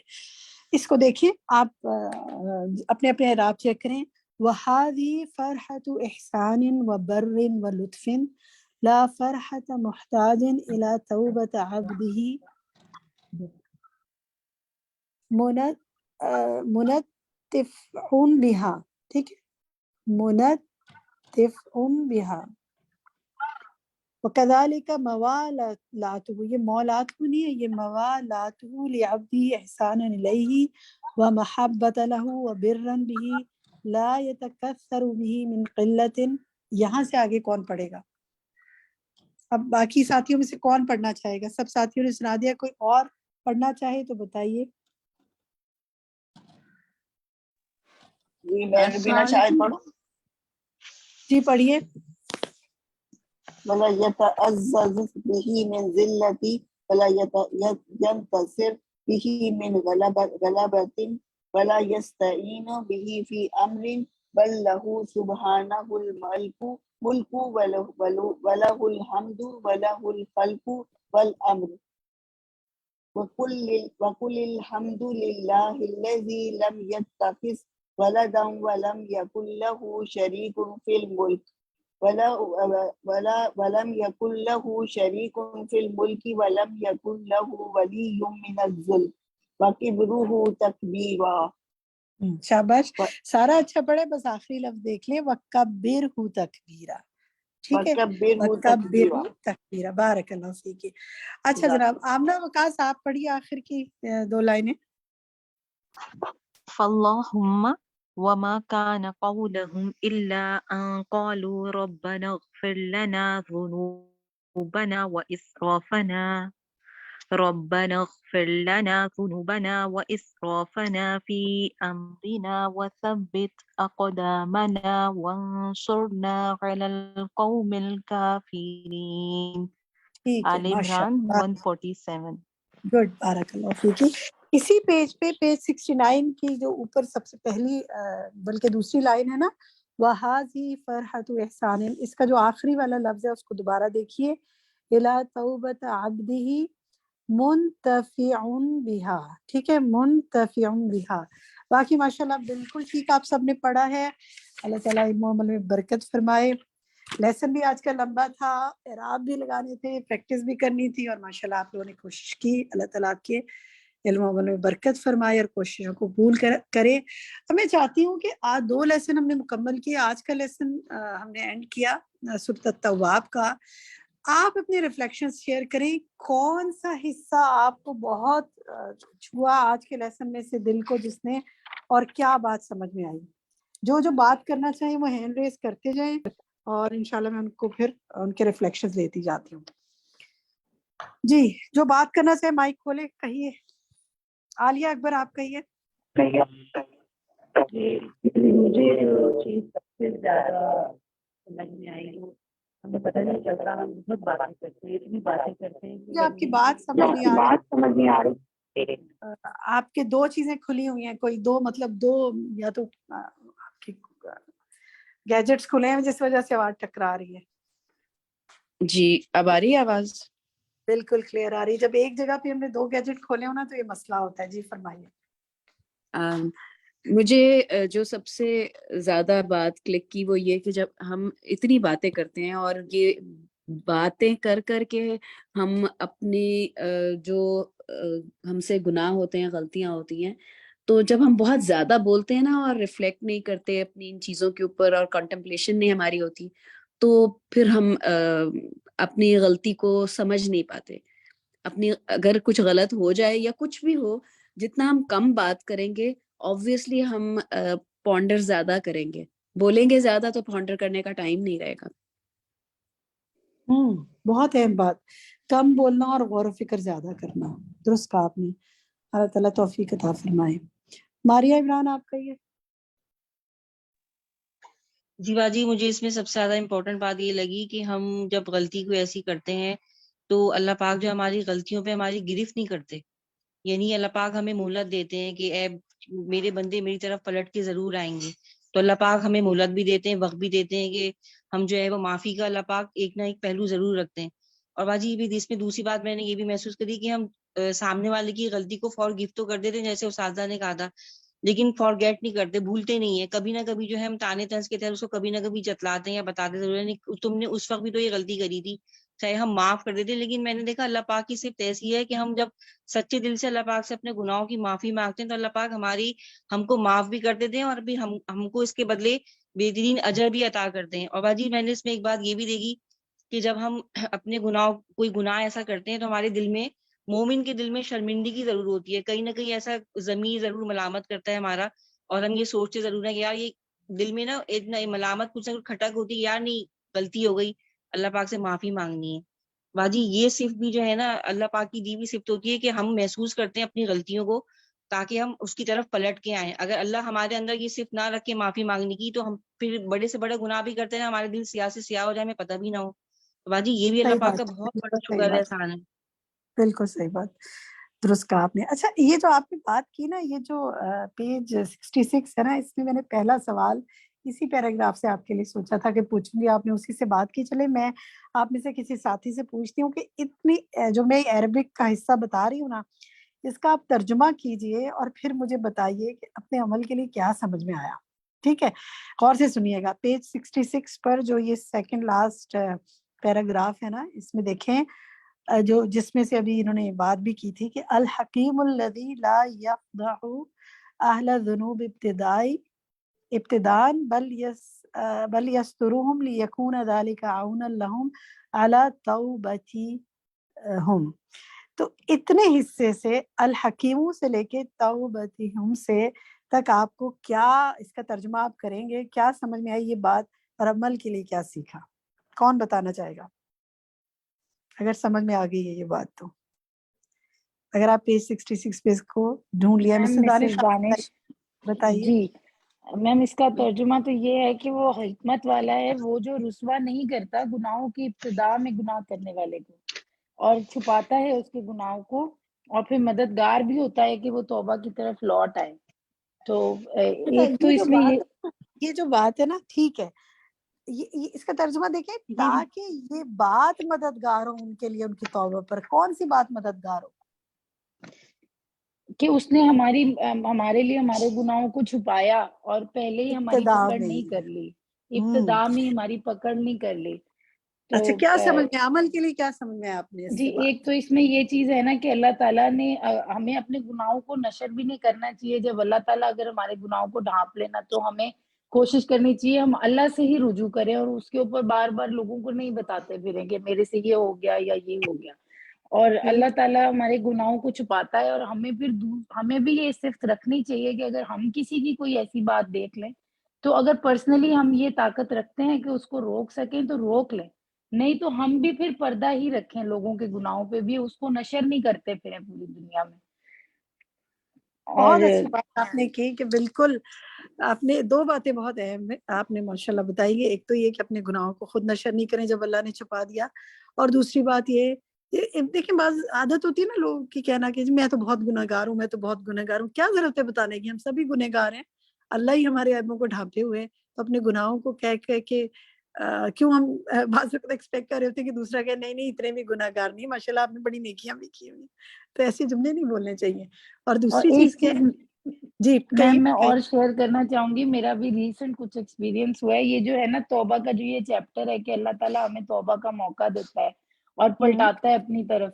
اس کو دیکھیے آپ اپنے اپنے اعراب چیک کریں. وَهَذِهِ فَرْحَةُ إِحْسَانٍ وَبَرٍ وَلُطْفٍ لَا فَرْحَةَ مُحْتَاجٍ إِلَى تَوْبَةِ عَبْدِهِ منتفع بها. ٹھیک ہے، منتفع بها. وَكَذَلِكَ مَوَالَاتُهُ، یہ مولاته نہیں ہے، یہ موالاته لِعَبْدِهِ إِحْسَانًا إِلَيْهِ وَمَحَبَّةً لَهُ وَبِرًّا بِهِ لَا يَتَكَثَّرُ بِهِ مِنْ قِلَّةٍ. یہاں سے آگے کون پڑھے گا؟ اب باقی ساتھیوں میں سے کون پڑھنا چاہے گا؟ سب ساتھیوں نے سنا دیا، کوئی اور پڑھنا چاہے تو بتائیے. جی میں بنا شاید پڑھوں. جی پڑھیے. ولا يتعزز به من ذلة ولا ينتصر به من غلبة ولا يستعين به في أمر بل له سبحانه الملك وله الحمد وله الخلق والأمر وكل الحمد لله الذي لم يتخذ ولدا ولم يكن له شريك في الملك ولم يكن له شريك في الملك ولم يكن له ولي من الذل وكبره تكبيرا. شاباش، سارا اچھا پڑھے، بس آخری لفظ دیکھ لیں. وَكَبِّرْهُ تَكْبِيرًا. ٹھیک ہے، وَكَبِّرْهُ وَكَبِّرْهُ تَكْبِيرًا. تکبیرا. بارک اللہ فیکی. اچھا جناب آمنہ وقاص آپ پڑھیے آخر کی 2 لائنیں. فاللہم وما كان قولهم إلا أن قالوا ربنا اغفر لنا ذنوبنا وإسرافنا في أمرنا وثبت أقدامنا وانصرنا على القوم الكافرين. ٹھیک ہے، آل ماشاء عمران اللہ. 147. گڈ، بارک اللہ فیکی. اسی پیج پہ پیج 69 کی جو اوپر سب سے پہلی بلکہ دوسری لائن ہے نا، وَهَذِهِ فَرْحَةُ احسان، اس کا جو آخری والا لفظ ہے اس کو دوبارہ دیکھیے. إِلَى تَوْبَةَ عَبْدِهِ مُنْتَفِعٌ بِهَا. ٹھیک ہے، مُنْتَفِعٌ بِهَا. باقی ماشاءاللہ بالکل ٹھیک آپ سب نے پڑھا ہے. اللہ تعالیٰ علم و عمل میں برکت فرمائے. لیسن بھی آج کا لمبا تھا، اعراب بھی لگانے تھے، پریکٹس بھی کرنی تھی، اور ماشاءاللہ آپ لوگوں نے کوشش کی. اللہ تعالیٰ آپ کے علم و عمل میں برکت فرمائے اور کوششوں کو قبول کرے. اب میں چاہتی ہوں کہ آج 2 لیسن ہم نے مکمل کیے. آج کا لیسن ہم نے اینڈ کیا سورۃ التواب کا. آپ اپنے ریفلیکشن شیئر کریں، کون سا حصہ آپ کو بہت چھوا آج کے لیسن میں سے دل کو، جس نے، اور کیا بات سمجھ میں آئی. جو بات کرنا چاہیں وہ ہینڈ ریز کرتے جائیں، اور انشاءاللہ میں ان کو پھر ان کے ریفلیکشن دیتی جاتی ہوں. جی، جو بات کرنا چاہے مائک کھولے، کہیے. عالیہ اکبر آپ کہیے. مجھے جو چیز سب سے زیادہ سمجھ میں آئی، ہمیں پتہ نہیں چلتا، ہم بہت باتیں کرتے ہیں، اتنی باتیں کرتے ہیں مجھے آپ کی بات سمجھ نہیں آ رہی. آپ کے 2 چیزیں کھلی ہوئی ہیں، کوئی 2 مطلب 2، یا تو آپ کی گیجٹس کھلے ہیں جس وجہ سے آواز ٹکرا رہی ہے. جی اب آ رہی ہے آواز؟ بالکل کلیئر آ رہی ہے. جب ایک جگہ پہ ہم نے 2 گیجٹ کھولے ہو نا تو یہ مسئلہ ہوتا ہے. جی فرمائیے. مجھے جو سب سے زیادہ بات کلک کی وہ یہ کہ جب ہم اتنی باتیں کرتے ہیں، اور یہ باتیں کر کر کے ہم اپنی جو ہم سے گناہ ہوتے ہیں، غلطیاں ہوتی ہیں، تو جب ہم بہت زیادہ بولتے ہیں نا اور ریفلیکٹ نہیں کرتے اپنی ان چیزوں کے اوپر، اور کنٹمپلیشن نہیں ہماری ہوتی، تو پھر ہم اپنی غلطی کو سمجھ نہیں پاتے. اپنی اگر کچھ غلط ہو جائے یا کچھ بھی ہو، جتنا ہم کم بات کریں گے obviously ہم پونڈر زیادہ کریں گے. بولیں گے زیادہ تو پونڈر کرنے کا ٹائم نہیں رہے گا. بہت اہم بات، کم بولنا اور غور و فکر زیادہ کرنا. درست کہا آپ نے. اللہ تعالیٰ توفیق عطا فرمائے. ماریہ عمران آپ کہیے. جی باجی، مجھے اس میں سب سے زیادہ امپورٹنٹ بات یہ لگی کہ ہم جب غلطی کو ایسی کرتے ہیں تو اللہ پاک جو ہماری غلطیوں پہ ہماری گرفت نہیں کرتے. یعنی اللہ پاک ہمیں مہلت دیتے ہیں کہ اے میرے بندے میری طرف پلٹ کے ضرور آئیں گے. تو اللہ پاک ہمیں مہلت بھی دیتے ہیں، وقت بھی دیتے ہیں کہ ہم جو ہے وہ معافی کا اللہ پاک ایک نہ ایک پہلو ضرور رکھتے ہیں. اور باجی بھی اس میں دوسری بات میں نے یہ بھی محسوس کری کہ ہم سامنے والے کی غلطی کو فور گفٹ تو کر دیتے ہیں جیسے اساتذہ نے کہا تھا، لیکن فارگیٹ نہیں کرتے، بھولتے نہیں ہیں. کبھی نہ کبھی جو ہے ہم تانے طنز کے تحت اس کو کبھی نہ کبھی جتلاتے ہیں یا بتاتے ضرور ہیں تم نے اس وقت بھی تو یہ غلطی کری تھی، چاہے ہم معاف کر دیتے. لیکن میں نے دیکھا اللہ پاک کی صرف ایسی ہے کہ ہم جب سچے دل سے اللہ پاک سے اپنے گناہوں کی معافی مانگتے ہیں تو اللہ پاک ہم کو معاف بھی کر دیتے ہیں، اور بھی ہم کو اس کے بدلے بہترین اجر بھی عطا کرتے ہیں. اور باجی میں نے اس میں ایک بات یہ بھی دیکھی کہ جب ہم اپنے کوئی گناہ ایسا کرتے ہیں تو ہمارے دل میں، مومن کے دل میں شرمندگی ضرور ہوتی ہے. کہیں نہ کہیں ایسا ضمیر ضرور ملامت کرتا ہے ہمارا، اور ہم یہ سوچتے ضرور ہیں کہ یار یہ دل میں نا اتنا ملامت کچھ نہ کچھ کھٹک ہوتی ہے، یار نہیں غلطی ہو گئی، اللہ پاک سے معافی مانگنی ہے. باجی یہ صرف بھی جو ہے نا اللہ پاک کی دی ہوئی صفت ہوتی ہے کہ ہم محسوس کرتے ہیں اپنی غلطیوں کو تاکہ ہم اس کی طرف پلٹ کے آئیں. اگر اللہ ہمارے اندر یہ صرف نہ رکھے معافی مانگنے کی تو ہم پھر بڑے سے بڑے گناہ بھی کرتے ہیں، ہمارے دل سیاہ سے سیاہ ہو جائے، ہمیں پتہ بھی نہ ہو. باجی یہ بھی اللہ صحیح پاک کا بات، بہت بڑا بالکل صحیح شکر ہے، بات، احسان ہے. بالکل صحیح بات. درست کہا آپ نے. اچھا یہ جو آپ نے بات کی نا، یہ جو پیج 66 ہے نا، اس میں میں نے پہلا سوال اسی پیراگراف سے آپ کے لیے سوچا تھا کہ پوچھوں گی، آپ نے اسی سے بات کی. چلے میں آپ میں سے کسی ساتھی سے پوچھتی ہوں کہ اتنی جو میں عربک کا حصہ بتا رہی ہوں نا، اس کا آپ ترجمہ کیجئے اور پھر مجھے بتائیے کہ اپنے عمل کے لیے کیا سمجھ میں آیا. ٹھیک ہے، غور سے سنیے گا. پیج 66 پر جو یہ سیکنڈ لاسٹ پیراگراف ہے نا، اس میں دیکھیں جو جس میں سے ابھی انہوں نے بات بھی کی تھی کہ الحکیم الذی لا یفضح اہل الذنوب ابتداء بل بل یستروہم لیکون ذالک عونا لہم علی توبتہم. تو اتنے حصے سے الحکیموں سے لے کے توبتہم سے تک آپ کو کیا اس کا ترجمہ آپ کریں گے؟ کیا سمجھ میں آئی یہ بات اور عمل کے لیے کیا سیکھا؟ کون بتانا چاہے گا اگر سمجھ میں آ گئی ہے یہ بات؟ تو اگر آپ پیج 66 پیج کو ڈھونڈ لیا مسز دانش بتائیے. جی میم اس کا ترجمہ تو یہ ہے کہ وہ حکمت والا ہے، وہ جو رسوا نہیں کرتا گناہوں کی ابتدا میں گناہ کرنے والے کو، اور چھپاتا ہے اس کے گناہوں کو، اور پھر مددگار بھی ہوتا ہے کہ وہ توبہ کی طرف لوٹ آئے. تو ایک تو اس میں یہ جو بات ہے نا، ٹھیک ہے، یہ اس کا ترجمہ دیکھیں، تاکہ یہ بات مددگار ہو ان کے لیے ان کی توبہ پر. کون سی بات مددگار ہو؟ کہ اس نے ہمارے لیے ہمارے گناہوں کو چھپایا اور پہلے ہی ہماری پکڑ نہیں کر لی، ابتدا میں ہماری پکڑ نہیں کر لی. اچھا، کیا سمجھ میں عمل کے لیے کیا سمجھ میں آپ نے؟ جی ایک تو اس میں یہ چیز ہے نا کہ اللہ تعالیٰ نے ہمیں اپنے گناہوں کو نشر بھی نہیں کرنا چاہیے. جب اللہ تعالیٰ اگر ہمارے گناہوں کو ڈھانپ لینا تو ہمیں کوشش کرنی چاہیے ہم اللہ سے ہی رجوع کریں، اور اس کے اوپر بار بار لوگوں کو نہیں بتاتے پھریں کہ میرے سے یہ ہو گیا یا یہ ہو گیا. اور اللہ تعالیٰ ہمارے گناہوں کو چھپاتا ہے، اور ہمیں پھر ہمیں بھی یہ صفت رکھنی چاہیے کہ اگر ہم کسی کی کوئی ایسی بات دیکھ لیں تو اگر پرسنلی ہم یہ طاقت رکھتے ہیں کہ اس کو روک سکیں تو روک لیں، نہیں تو ہم بھی پھر پردہ ہی رکھیں لوگوں کے گناہوں پہ بھی، اس کو نشر نہیں کرتے پھریں پوری دنیا میں. بہت اچھی بات آپ نے کی کہ بالکل آپ نے دو باتیں بہت اہم ہے آپ نے ماشاءاللہ بتائی ہے. ایک تو یہ کہ اپنے گناہوں کو خود نشر نہیں کریں جب اللہ نے چھپا دیا، اور دوسری بات یہ دیکھیں بعض عادت ہوتی ہے نا لوگوں کی کہنا کہ میں تو بہت گنہگار ہوں، میں تو بہت گنہگار ہوں. کیا ضرورت ہے بتانے کی؟ ہم سبھی گنہگار ہیں، اللہ ہی ہمارے عیبوں کو ڈھانپے ہوئے ہیں. تو اپنے گناہوں کو کہہ کے کیوں ہم بعض وقت ایکسپیکٹ کر رہے ہوتے ہیں کہ دوسرا کہ نہیں اتنے بھی گنہگار نہیں، ماشاءاللہ آپ نے بڑی نیکیاں بھی کی ہوئی. تو ایسے جملے نہیں بولنے چاہیے. اور دوسری چیز کیا ہے؟ جی میم میں اور شیئر کرنا چاہوں گی، میرا بھی ریسنٹ کچھ ایکسپیرینس ہوا ہے. یہ جو ہے نا توبہ کا جو یہ چیپٹر ہے کہ اللہ تعالیٰ ہمیں توبہ کا موقع دیتا ہے اور پلٹاتا ہے اپنی طرف،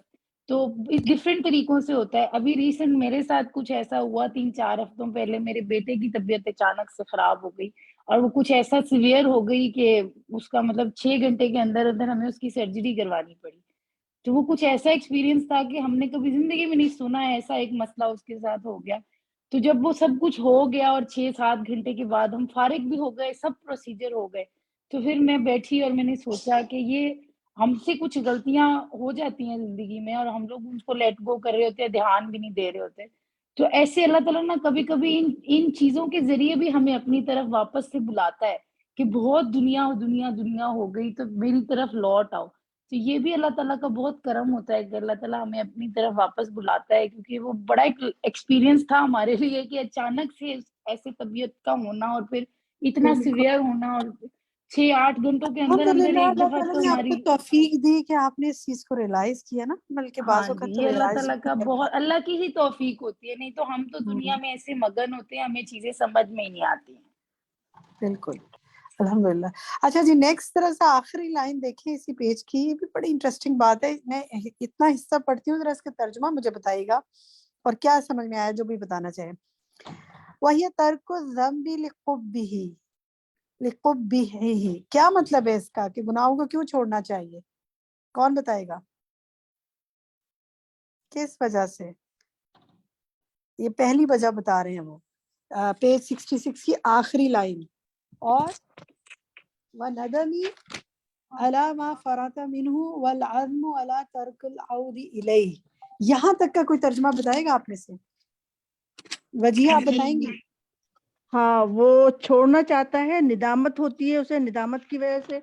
تو ڈفرینٹ طریقوں سے ہوتا ہے. ابھی ریسنٹ میرے ساتھ کچھ ایسا ہوا 3-4 ہفتوں پہلے، میرے بیٹے کی طبیعت اچانک سے خراب ہو گئی، اور وہ کچھ ایسا سیویئر ہو گئی کہ اس کا مطلب 6 گھنٹے کے اندر اندر ہمیں اس کی سرجری کروانی پڑی. تو وہ کچھ ایسا ایکسپیرینس تھا کہ ہم نے کبھی زندگی میں نہیں سنا ہے ایسا ایک مسئلہ اس کے ساتھ ہو گیا. تو جب وہ سب کچھ ہو گیا اور 6-7 گھنٹے کے بعد ہم فارغ بھی ہو گئے، سب پروسیجر ہو گئے، تو پھر میں بیٹھی اور میں نے سوچا کہ یہ ہم سے کچھ غلطیاں ہو جاتی ہیں زندگی میں اور ہم لوگ ان کو لیٹ گو کر رہے ہوتے ہیں، دھیان بھی نہیں دے رہے ہوتے. تو ایسے اللہ تعالیٰ نا کبھی کبھی ان چیزوں کے ذریعے بھی ہمیں اپنی طرف واپس سے بلاتا ہے کہ بہت دنیا ہو گئی تو میری طرف لوٹ آؤ. تو یہ بھی اللہ تعالیٰ کا بہت کرم ہوتا ہے کہ اللہ تعالیٰ ہمیں اپنی طرف واپس بلاتا ہے، کیونکہ وہ بڑا ایک ایکسپیرینس تھا ہمارے لیے کہ اچانک سے ایسے طبیعت کا ہونا اور پھر اتنا سیویئر ہونا، اور 6-8 گھنٹوں کے اندر اندر ایک اللہ دفعہ تعالیٰ تو نے آپ ہماری. کو توفیق دی کہ آپ نے اس چیز کو ریلائز کیا نا، بلکہ ہاں بعض جی، اوقات تو یہ اللہ ریلائز تعالیٰ کا بہت، اللہ کی ہی توفیق ہوتی ہے، نہیں تو ہم تو دنیا میں ایسے مگن ہوتے ہیں ہمیں چیزیں سمجھ میں ہی نہیں آتی ہیں. بالکل الحمدللہ. اچھا جی، نیکسٹ طرح سے آخری لائن دیکھیں اسی پیج کی، یہ بھی بڑی انٹرسٹنگ بات ہے. میں اتنا حصہ پڑھتی ہوں، ذرا اس کا ترجمہ مجھے بتائیے گا اور کیا سمجھ میں آیا جو بھی بتانا چاہے. وَهِيَ تَرْكُ الذَّنْبِ لِقُبِّحِهِ، کیا مطلب ہے اس کا کہ گناہوں کو کیوں چھوڑنا چاہیے؟ کون بتائے گا کس وجہ سے؟ یہ پہلی وجہ بتا رہے ہیں وہ، پیج 66 کی آخری لائن. اور وَنَدَمِ عَلَى مَا فَرَطَ مِنْهُ وَالْعَزْمُ عَلَى تَرْكِ الْعَوْدِ إِلَيْهِ. یہاں تک کا کوئی ترجمہ بتائے گا آپ میں سے؟ وجہ آپ بتائیں گی؟ ہاں، وہ چھوڑنا چاہتا ہے، ندامت ہوتی ہے اسے، ندامت کی وجہ سے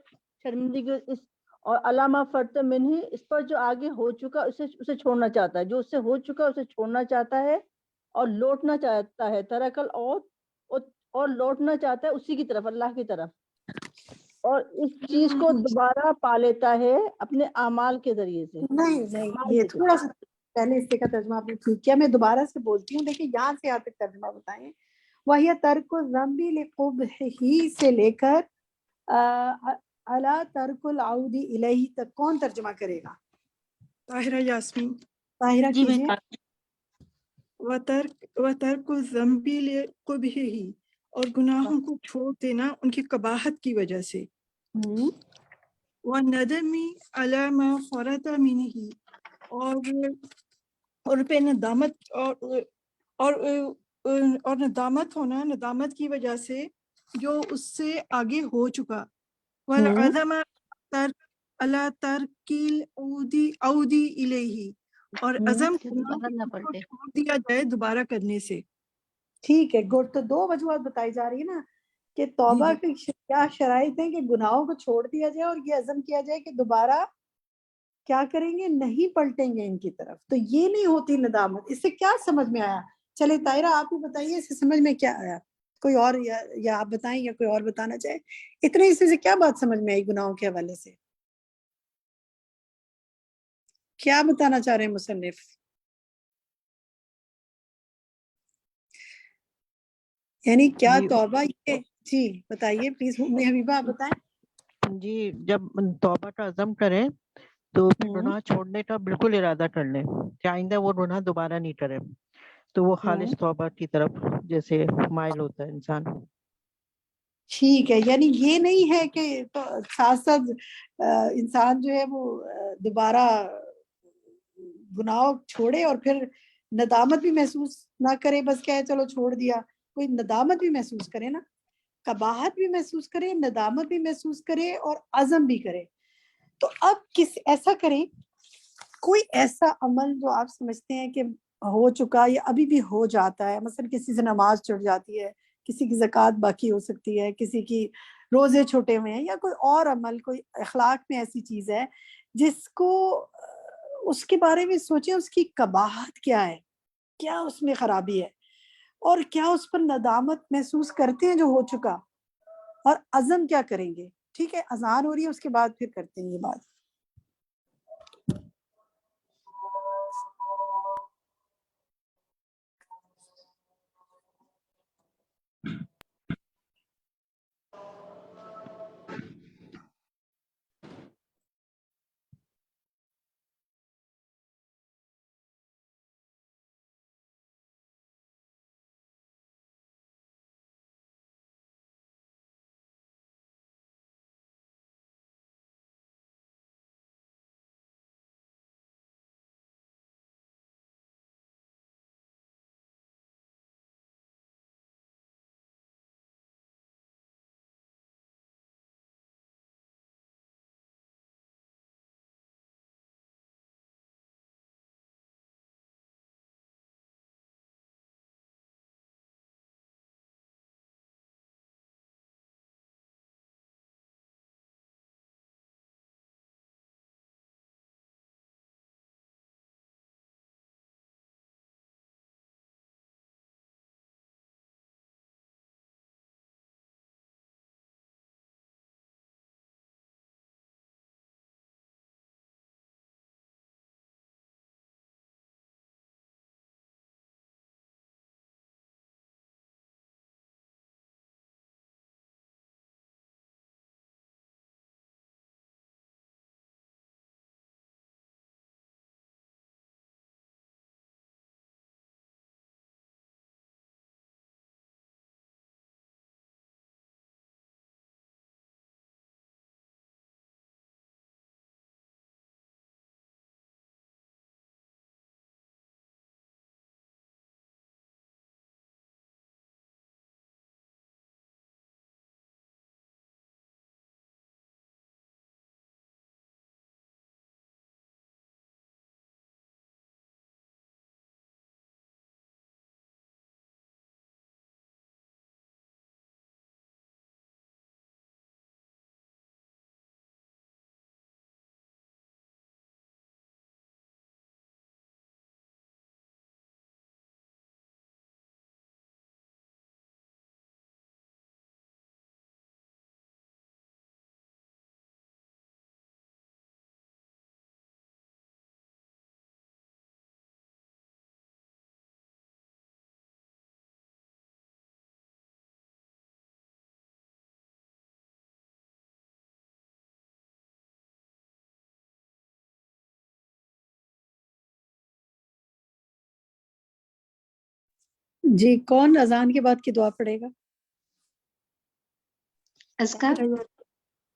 شرمندگی اس، اور علامہ فرت منہ، اس پر جو آگے ہو چکا اسے چھوڑنا چاہتا ہے، جو اس سے ہو چکا اسے چھوڑنا چاہتا ہے اور لوٹنا چاہتا ہے، ترکل اور لوٹنا چاہتا ہے اسی کی طرف، اللہ کی طرف، اور اس چیز کو دوبارہ پا لیتا ہے اپنے اعمال کے ذریعے سے. نہیں یہ تھوڑا سا پہلے اس کا ترجمہ آپ نے ٹھیک کیا، میں دوبارہ سے بولتی ہوں. دیکھیں یہاں سے یہاں تک ترجمہ بتائیں. وَهِيَ تَرْكُ الذَّنْبِ لِقُبْحِهِ سے لے کر عَلَى تَرْكُ الْعَوْدِ إِلَيْهِ تک کون ترجمہ کرے گا؟ طاہرہ یاسمین، طاہرہ کیجیے. وَتَرْكُ الذَّنْبِ لِقُبْحِهِ، اور گناہوں کو چھوڑ دینا ان کی قباحت کی وجہ سے. وَالنَّدَمِ عَلَى مَا فَرَطَ مِنْهِ، اور پہ ندامت اور ندامت ہونا، ندامت کی وجہ سے جو اس سے آگے ہو چکا. وَالْعَزَمَ عَلَى تَرْكِ الْعَوْدِ إِلَيْهِ، اور عزم کرنا کہ اس کو چھوڑ دیا جائے دوبارہ کرنے سے. ٹھیک ہے، گڈ. تو دو وجوہات بتائی جا رہی ہے نا کہ توبہ کی کیا شرائط ہیں کہ گناہوں کو چھوڑ دیا جائے اور یہ عزم کیا جائے کہ دوبارہ کیا کریں گے، نہیں پلٹیں گے ان کی طرف. تو یہ نہیں ہوتی ندامت. اس سے کیا سمجھ میں آیا؟ چلے طاہرہ آپ ہی بتائیے اس سے سمجھ میں کیا آیا. کوئی اور یا آپ بتائیں یا کوئی اور بتانا چاہے. اتنے حصے سے کیا بات سمجھ میں آئی گناہوں کے حوالے سے؟ کیا بتانا چاہ رہے ہیں مصنف؟ یعنی کیا توبہ یہ جی بتائیے پلیز حبیبہ آپ بتائیں. جی جب توبہ کا عزم کریں تو گناہ چھوڑنے کا بالکل ارادہ کر لیں کہ آئندہ وہ گناہ دوبارہ نہیں کرے، تو وہ خالص توبہ کی طرف جیسے مائل ہوتا ہے انسان. ٹھیک ہے، یعنی یہ نہیں ہے کہ ساتھ ساتھ انسان جو ہے وہ دوبارہ گناہ چھوڑے اور پھر ندامت بھی محسوس نہ کرے، بس کہے چلو چھوڑ دیا. کوئی ندامت بھی محسوس کرے نا، قباحت بھی محسوس کرے، ندامت بھی محسوس کرے اور عزم بھی کرے. تو اب ایسا کریں، کوئی ایسا عمل جو آپ سمجھتے ہیں کہ ہو چکا یا ابھی بھی ہو جاتا ہے، مثلا کسی سے نماز چھوٹ جاتی ہے، کسی کی زکوٰۃ باقی ہو سکتی ہے، کسی کی روزے چھوٹے ہوئے ہیں، یا کوئی اور عمل، کوئی اخلاق میں ایسی چیز ہے جس کو اس کے بارے میں سوچیں اس کی قباحت کیا ہے، کیا اس میں خرابی ہے، اور کیا اس پر ندامت محسوس کرتے ہیں جو ہو چکا، اور عزم کیا کریں گے. ٹھیک ہے، اذان ہو رہی ہے، اس کے بعد پھر کرتے ہیں یہ بات. جی کون اذان کے بعد کی دعا پڑھے گا؟ أذكر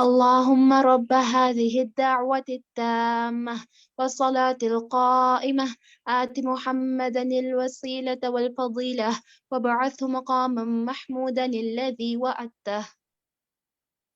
اللهم رب هذه الدعوة التامة والصلاة القائمة آت محمدا الوسيلة والفضيلة وابعثه مقاما محمودا الذي وعدته.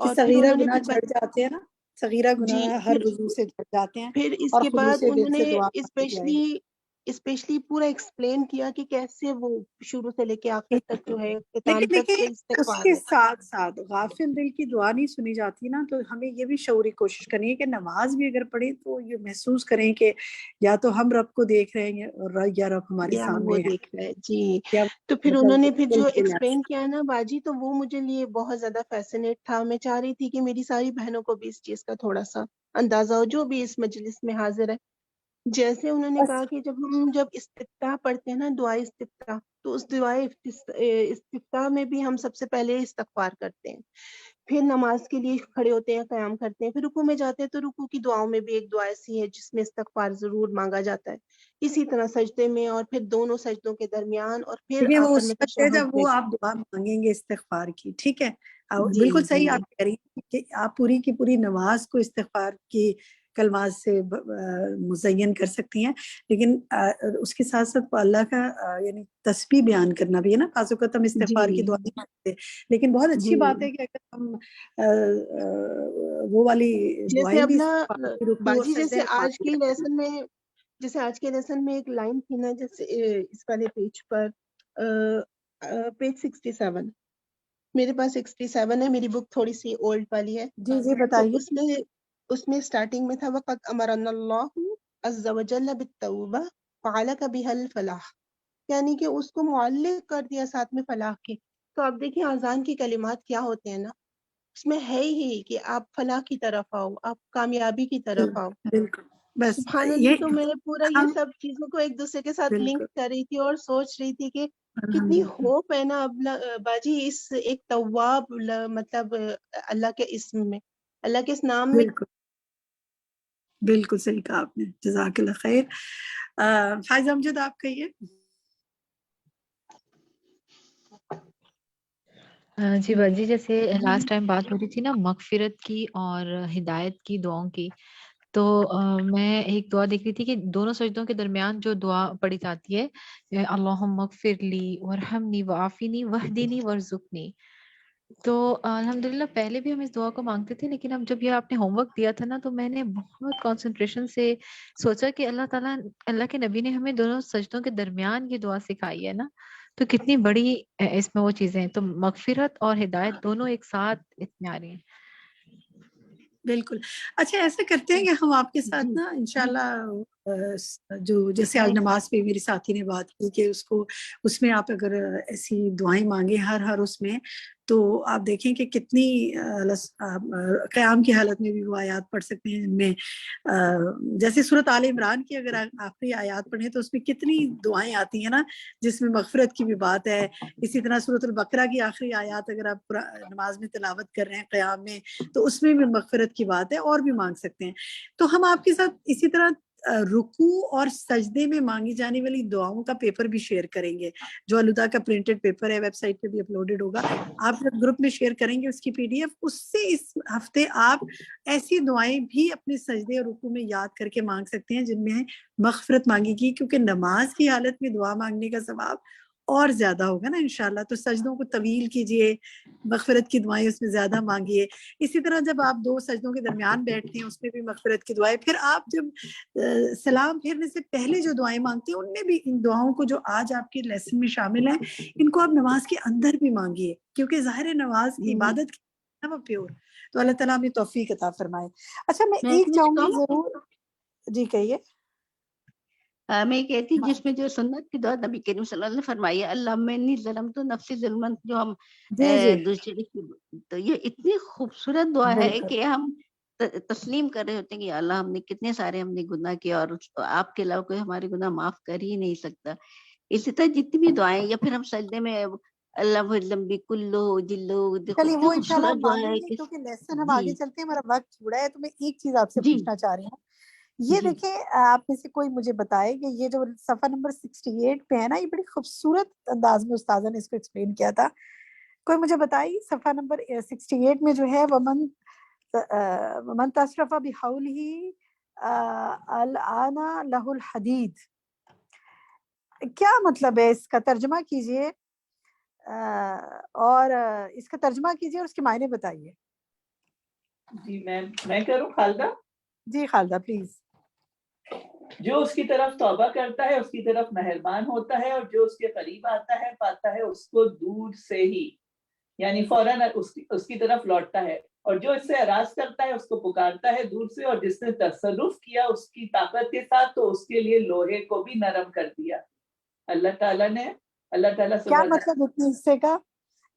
کہ اور پھر صغیرہ انہوں نے گناہ جھڑ جاتے ہیں نا، صغیرہ جی گناہ ہر پھر وضو سے جھڑ جاتے ہیں، پھر اس اور کے خلوص بعد دل انہوں سے نے دعا مانگی جائے گی۔ اسپیشلی پورا ایکسپلین کیا کہ کیسے وہ شروع سے لے کے آخر تک جو ہے اختتام لیکن تک دیکھیں اس استغفار کے ہے۔ ساتھ ساتھ غافل دل کی دعا نہیں سنی جاتی نا، تو ہمیں یہ بھی شعوری کوشش کرنی ہے کہ نماز بھی اگر پڑھیں تو یہ محسوس کریں کہ یا تو ہم رب کو دیکھ رہے ہیں یا رب ہمارے یا وہ سامنے ہے، دیکھ رہا ہے جی۔ یا تو پھر انہوں مطلب نے پھر جو بالکل ایکسپلین کیا نا باجی، تو وہ مجھے لیے بہت زیادہ فیسنیٹ تھا۔ میں چاہ رہی تھی کہ میری ساری بہنوں کو بھی اس چیز کا تھوڑا سا اندازہ ہو جو بھی اس مجلس میں حاضر ہے۔ جیسے انہوں نے کہا کہ جب استفتاح پڑھتے ہیں نا، دعائے استفتاح، تو اس دعائے استفتاح میں بھی ہم سب سے پہلے استغفار کرتے ہیں، پھر نماز کے لیے کھڑے ہوتے ہیں، قیام کرتے ہیں، پھر رکوع میں جاتے ہیں تو رکوع کی دعاؤں میں بھی ایک دعا ایسی ہے جس میں استغفار ضرور مانگا جاتا ہے، اسی طرح سجدے میں، اور پھر دونوں سجدوں کے درمیان، اور پھر دیکھیں وہ آخر اس میں وقت ہے تشہد جب میں۔ وہ آپ دعا مانگیں گے استغفار کی، ٹھیک ہے، جی بالکل جی صحیح آپ کہہ رہی ہیں کہ آپ پوری کی پوری نماز کو استغفار کی کلمات سے مزین کر سکتی ہیں، لیکن اس کے ساتھ ساتھ اللہ کا یعنی تسبیح بیان کرنا بھی ہے نا، بعض اوقات ہم استغفار کی جی دعا نہیں مانگتے، لیکن بہت اچھی جی بات ہے کہ اگر ہم وہ والی جیسے دعائیں اب بھی نا استغفار کی رکوع اور باجی، سجدے جیسے میں آج مانگتے کے رہتے ہیں۔ لیسن میں، ایک لائن تھی نا، جیسے اس والے پیج پر، پیج 67، میرے پاس 67 ہے، میری بک تھوڑی سی اولڈ والی ہے، جی جی تو بتائیے۔ اس میں اسٹارٹنگ میں تھا وَقَدْ أَمَرَنَا اللَّهُ عَزَّ وَجَلَّ بِالتَّوْبَةِ فَعَلَكَ بِهَا الْفَلَاحُ، یعنی کہ اس کو معلق کر دیا ساتھ میں فلاح کے۔ تو اب دیکھیں اذان کی کلمات کیا ہوتے ہیں نا، اس میں ہے ہی کہ آپ فلاح کی طرف آؤ، آپ کامیابی کی طرف آؤ۔ بالکل، بس سبحان اللہ، یہ تو میں پورا یہ ہم سب چیزوں کو ایک دوسرے کے ساتھ لنک بالکل کر رہی تھی اور سوچ رہی تھی کہ کتنی الحمدللہ ہوپ ہے نا اب باجی اس ایک تواب مطلب اللہ کے اسم میں، اللہ کے اس نام میں۔ بالکل بالکل صحیح کہا آپ نے، جزاک اللہ خیر۔ فائز امجد آپ کہیے۔ جی باجی، جیسے لاسٹ ٹائم بات ہو رہی تھی نا مغفرت کی اور ہدایت کی دعاؤں کی، تو میں ایک دعا دیکھ رہی تھی کہ دونوں سجدوں کے درمیان جو دعا پڑھی جاتی ہے، اللہم اغفر لی ورحمنی وعافنی واہدنی وارزقنی، تو الحمدللہ پہلے بھی ہم اس دعا کو مانگتے تھے، لیکن اب جب یہ آپ نے ہوم ورک دیا تھا نا، تو میں نے بہت کنسنٹریشن سے سوچا کہ اللہ تعالیٰ، اللہ کے نبی نے ہمیں دونوں سجدوں کے درمیان یہ دعا سکھائی ہے نا، تو کتنی بڑی اس میں وہ چیزیں ہیں، تو مغفرت اور ہدایت دونوں ایک ساتھ اتنے آ رہی ہیں۔ بالکل، اچھا ایسا کرتے ہیں کہ ہم آپ کے ساتھ جی نا انشاءاللہ جو جیسے آج نماز پہ میری ساتھی نے بات کی کہ اس میں آپ اگر ایسی دعائیں مانگیں ہر اس میں، تو آپ دیکھیں کہ کتنی قیام کی حالت میں بھی وہ آیات پڑھ سکتے ہیں، ان میں جیسے سورۃ آل عمران کی اگر آخری آیات پڑھیں تو اس میں کتنی دعائیں آتی ہیں نا، جس میں مغفرت کی بھی بات ہے۔ اسی طرح سورۃ البقرہ کی آخری آیات اگر آپ نماز میں تلاوت کر رہے ہیں قیام میں، تو اس میں بھی مغفرت کی بات ہے، اور بھی مانگ سکتے ہیں۔ تو ہم آپ کے ساتھ اسی طرح رکوع اور سجدے میں مانگی جانے والی دعاؤں کا پیپر بھی شیئر کریں گے، جو الہدا کا پرنٹڈ پیپر ہے، ویب سائٹ پہ بھی اپلوڈڈ ہوگا، آپ جب گروپ میں شیئر کریں گے اس کی PDF، اس سے اس ہفتے آپ ایسی دعائیں بھی اپنے سجدے اور رکوع میں یاد کر کے مانگ سکتے ہیں جن میں مغفرت مانگی گی، کیونکہ نماز کی حالت میں دعا مانگنے کا ثواب اور زیادہ ہوگا نا انشاءاللہ۔ تو سجدوں کو طویل کیجئے، مغفرت کی دعائیں اس میں زیادہ مانگیے۔ اسی طرح جب آپ دو سجدوں کے درمیان بیٹھتے ہیں اس میں بھی مغفرت کی دعائیں، پھر آپ جب سلام پھیرنے سے پہلے جو دعائیں مانگتے ہیں ان میں بھی ان دعاؤں کو جو آج آپ کے لیسن میں شامل ہیں، ان کو آپ نماز کے اندر بھی مانگیے، کیونکہ ظاہر نماز عبادت کی وہ پیور، تو اللہ تعالیٰ ہمیں توفیق عطا فرمائے۔ اچھا میں ایک کچھ چاہوں گی کہوں؟ ضرور، جی کہیے۔ میں کہتی جس میں جو سنت کی دعا نبی کریم صلی اللہ علیہ وسلم نے فرمائی ہے، اللہم انی ظلمت نفسی ظلمن، جو ہم جی جی دوسرے کی، تو یہ اتنی خوبصورت دعا ہے بالکل کہ ہم تسلیم کر رہے ہوتے ہیں کہ یا اللہ ہم نے کتنے سارے ہم نے گناہ کیا، اور آپ کے علاوہ کوئی ہمارے گناہ معاف کر ہی نہیں سکتا۔ اسی طرح جتنی بھی دعائیں، یا پھر ہم سجدے میں اللہ لمبی کلو جلو، دیکھو چلیے کتنی وہ انشاءاللہ ہم خوبصورت دعا مانگیں ہے گے، کہ کیونکہ لیسن ہم جی آگے چلتے ہیں، ہمارا وقت تھوڑا ہے، تو میں ایک چیز آپ سے جی پوچھنا چاہ رہی ہوں۔ یہ جی دیکھیں آپ میں سے کوئی مجھے بتائے کہ یہ جو صفحہ نمبر 68 پہ ہے نا، یہ بڑی خوبصورت انداز میں استاذہ نے اس کو ایکسپلین کیا تھا، کوئی مجھے بتائی صفحہ نمبر 68 میں جو ہے ومن تصرف بحولہ الآن لہ الحدید، کیا مطلب ہے اس کا؟ ترجمہ کیجئے اور اس کا ترجمہ کیجئے اور اس کے معنی بتائیے۔ جی میں کروں خالدہ؟ جی خالدہ پلیز. جو اس کی طرف توبہ کرتا ہے اس کی طرف مہربان ہوتا ہے، اور جو اس کے قریب آتا ہے پاتا ہے اس کو دور سے ہی، یعنی فوراً اس کی طرف لوٹتا ہے، اور جو اس سے اراض کرتا ہے اس کو پکارتا ہے دور سے، اور جس نے تصرف کیا اس کی طاقت کے ساتھ تو اس کے لیے لوہے کو بھی نرم کر دیا. اللہ تعالیٰ کیا سبحانہ، مطلب اتنے حصے کا؟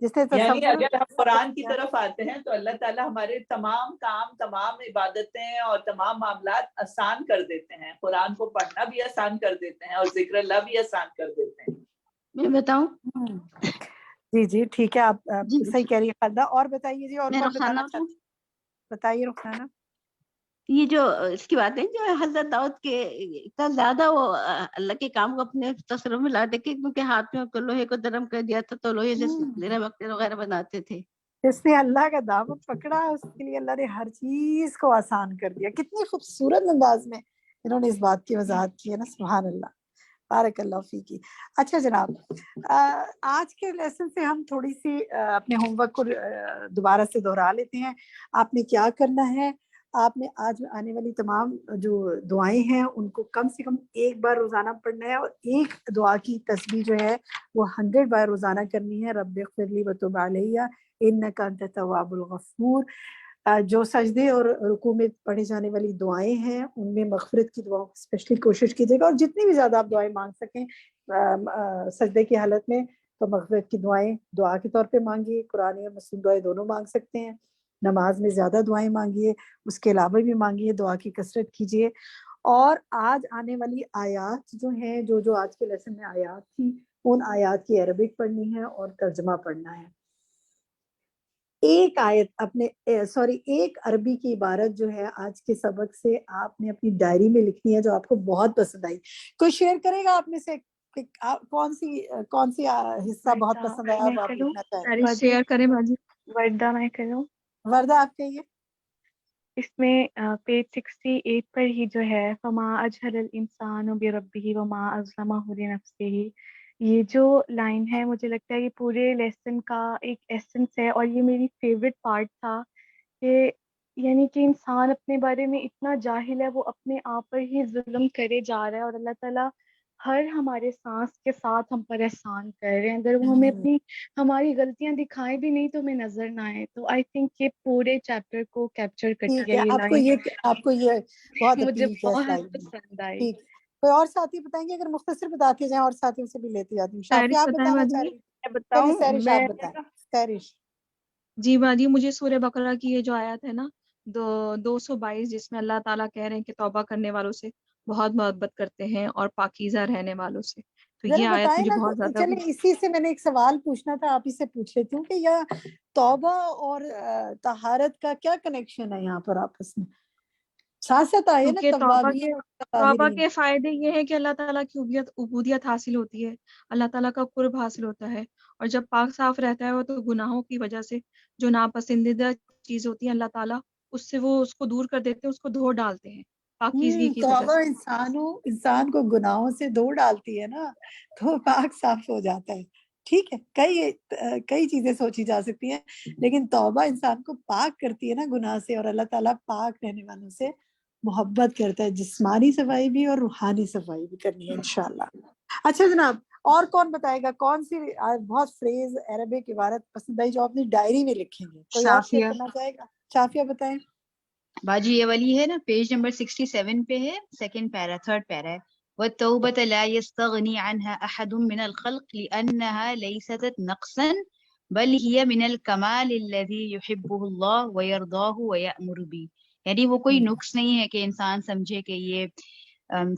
جس نے یعنی تصور اگر ہم قرآن کی طرف آتے ہیں تو اللہ تعالیٰ ہمارے تمام کام، تمام عبادتیں اور تمام معاملات آسان کر دیتے ہیں. قرآن کو پڑھنا بھی آسان کر دیتے ہیں اور ذکر اللہ بھی آسان کر دیتے ہیں. میں بتاؤں؟ جی جی ٹھیک ہے، آپ جی صحیح کہہ رہی ہے خالدہ. اور بتائیے جی، اور میں کون رخسانہ بتانا ہوں. چاہتے؟ بتائیے رخسانہ. یہ جو اس کی بات ہے جو حضرت داؤد کے اتنا زیادہ وہ اللہ کے کام کو اپنے تصرف میں لاتے کہ کیونکہ ہاتھ میں لوہے کو نرم کر دیا تھا تو لوہے سے زیرہ وقت وغیرہ بناتے تھے. جس نے اللہ کا دامن پکڑا اس کے لیے اللہ نے ہر چیز کو آسان کر دیا. کتنی خوبصورت انداز میں انہوں نے اس بات کی وضاحت کی ہے نا. سبحان اللہ، بارک اللہ فیکی. اچھا جناب، آج کے لیسن سے ہم تھوڑی سی اپنے ہوم ورک کو دوبارہ سے دہرا لیتے ہیں. آپ نے کیا کرنا ہے، آپ نے آج آنے والی تمام جو دعائیں ہیں ان کو کم سے کم ایک بار روزانہ پڑھنا ہے، اور ایک دعا کی تسبیح جو ہے وہ 100 بار روزانہ کرنی ہے. رب اغفر لی وتب علیہ انک انت التواب الغفور. جو سجدے اور رکوع میں پڑھے جانے والی دعائیں ہیں ان میں مغفرت کی دعا اسپیشلی کوشش کیجیے گا، اور جتنی بھی زیادہ آپ دعائیں مانگ سکیں سجدے کی حالت میں تو مغفرت کی دعائیں دعا کے طور پہ مانگیے. قرآن اور مسلم دعائیں دونوں مانگ سکتے ہیں. نماز میں زیادہ دعائیں مانگیے، اس کے علاوہ بھی مانگیے، دعا کی کثرت کیجیے. اور آج آنے والی آیات جو ہیں، جو آج کے لیسن میں آیات تھی، ان آیات کی عربک پڑھنی ہے اور ترجمہ پڑھنا ہے. ایک آیت ایک عربی کی عبارت جو ہے آج کے سبق سے آپ نے اپنی ڈائری میں لکھنی ہے جو آپ کو بہت پسند آئی. کوئی شیئر کرے گا آپ میں سے کون سی حصہ بہت پسند آیا اب آپ لکھنا چاہیں؟ شیئر کریں باجی. وردہ میں کروں. وردہ آپ کہیے. اس میں پیج 68 پر ہی جو ہے فما اجہل الانسان بربہ وما اظلمہ لنفسہ، یہ جو لائن ہے مجھے لگتا ہے یہ پورے لیسن کا ایک ایسنس ہے، اور یہ میری فیوریٹ پارٹ تھا کہ یعنی کہ انسان اپنے بارے میں اتنا جاہل ہے، وہ اپنے آپ پر ہی ظلم کرے جا رہا ہے، اور اللہ تعالیٰ ہر ہمارے سانس کے ساتھ ہم پر احسان کر رہے ہیں. اگر وہ ہمیں ہماری غلطیاں دکھائیں بھی نہیں تو ہمیں نظر نہ آئے. تو آئی تھنک یہ پورے چیپٹر کو کیپچر کرتی ٹھیک ہے ہے، یہ آپ کو یہ بہت مجھے اپیل کیا اس بہت لائن میں. پسند آئی. ٹھیک، کوئی اور ساتھی بتائیں گے؟ اگر مختصر بتاتے جائیں اور ساتھیوں سے بھی لیتی جاتی ہوں. شافیہ آپ بتانا چاہ رہی ہیں؟ میں بتاؤں. سہرش آپ بتائیں. سہرش. جی باجی، مجھے سورہ بقرہ کی یہ جو آیت ہے نا 222 جس میں اللہ تعالیٰ کہہ رہے ہیں کہ توبہ کرنے والوں سے بہت محبت کرتے ہیں اور پاکیزہ رہنے والوں سے، تو ذرا یہ آیت بتائیں مجھے نا، بہت زیادہ. چلیں اسی سے میں نے ایک سوال پوچھنا تھا، آپ ہی سے پوچھ لیتی ہوں کہ یہ توبہ اور طہارت کا کیا کنیکشن ہے یہاں پر آپس میں؟ ساتھ ساتھ آئے نا کیونکہ توابین اور توبہ متطہرین. کے فائدے یہ ہے کہ اللہ تعالیٰ کی عبودیت حاصل ہوتی ہے، اللہ تعالیٰ کا قرب حاصل ہوتا ہے، اور جب پاک صاف رہتا ہے وہ تو گناہوں کی وجہ سے جو ناپسندیدہ چیز ہوتی ہے اللہ تعالیٰ اس سے وہ اس کو دور کر دیتے ہیں، اس کو دھو ڈالتے ہیں پاکیزگی کی وجہ توبہ سے. انسان کو گناہوں سے دھو ڈالتی ہے نا، تو پاک صاف ہو جاتا ہے. ٹھیک ہے، کئی چیزیں سوچی جا سکتی ہیں، لیکن توبہ انسان کو پاک کرتی ہے نا گناہ سے، اور اللہ تعالیٰ پاک رہنے والوں سے محبت کرتا ہے. جسمانی صفائی بھی اور روحانی صفائی بھی کرنی ہے انشاءاللہ. اچھا جناب، اور کون بتائے گا کون سی بہت فریز عربک عبارت پسند آئی جو آپ نے ڈائری میں لکھیں گے؟ کوئی اور شیئر شافیہ. کرنا چاہے گا؟ شافیہ بتائیں. باجی یہ والی ہے نا، پیج نمبر 67 پہ ہے، سیکنڈ پیرا، تھرڈ پیرا ہے. والتوبة لا يستغني عنها أحد من الخلق لأنها ليست نقصا بل هي من الكمال الذي يحبه الله ويرضاه ويأمر به. یعنی وہ کوئی نقص نہیں ہے کہ انسان سمجھے کہ یہ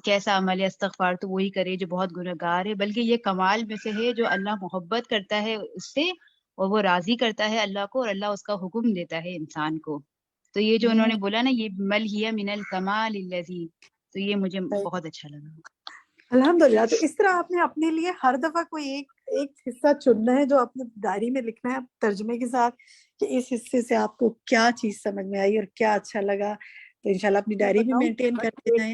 کیسا عمل ہے، استغفار تو وہی کرے جو بہت گنہگار ہے، بلکہ یہ کمال میں سے ہے جو اللہ محبت کرتا ہے اس سے، اور وہ راضی کرتا ہے اللہ کو، اور اللہ اس کا حکم دیتا ہے انسان کو. تو یہ جو انہوں نے بولا نا، یہ مل ہی من الکمال الذی، تو یہ مجھے بہت اچھا لگا. الحمدللہ. تو اس طرح آپ نے اپنے لیے ہر دفعہ کوئی ایک حصہ چننا ہے جو آپ نے ڈائری میں لکھنا ہے ترجمے کے ساتھ، کہ اس حصے سے آپ کو کیا چیز سمجھ میں آئی اور کیا اچھا لگا. تو انشاءاللہ اپنی ڈائری بھی مینٹین کرتے جائیں.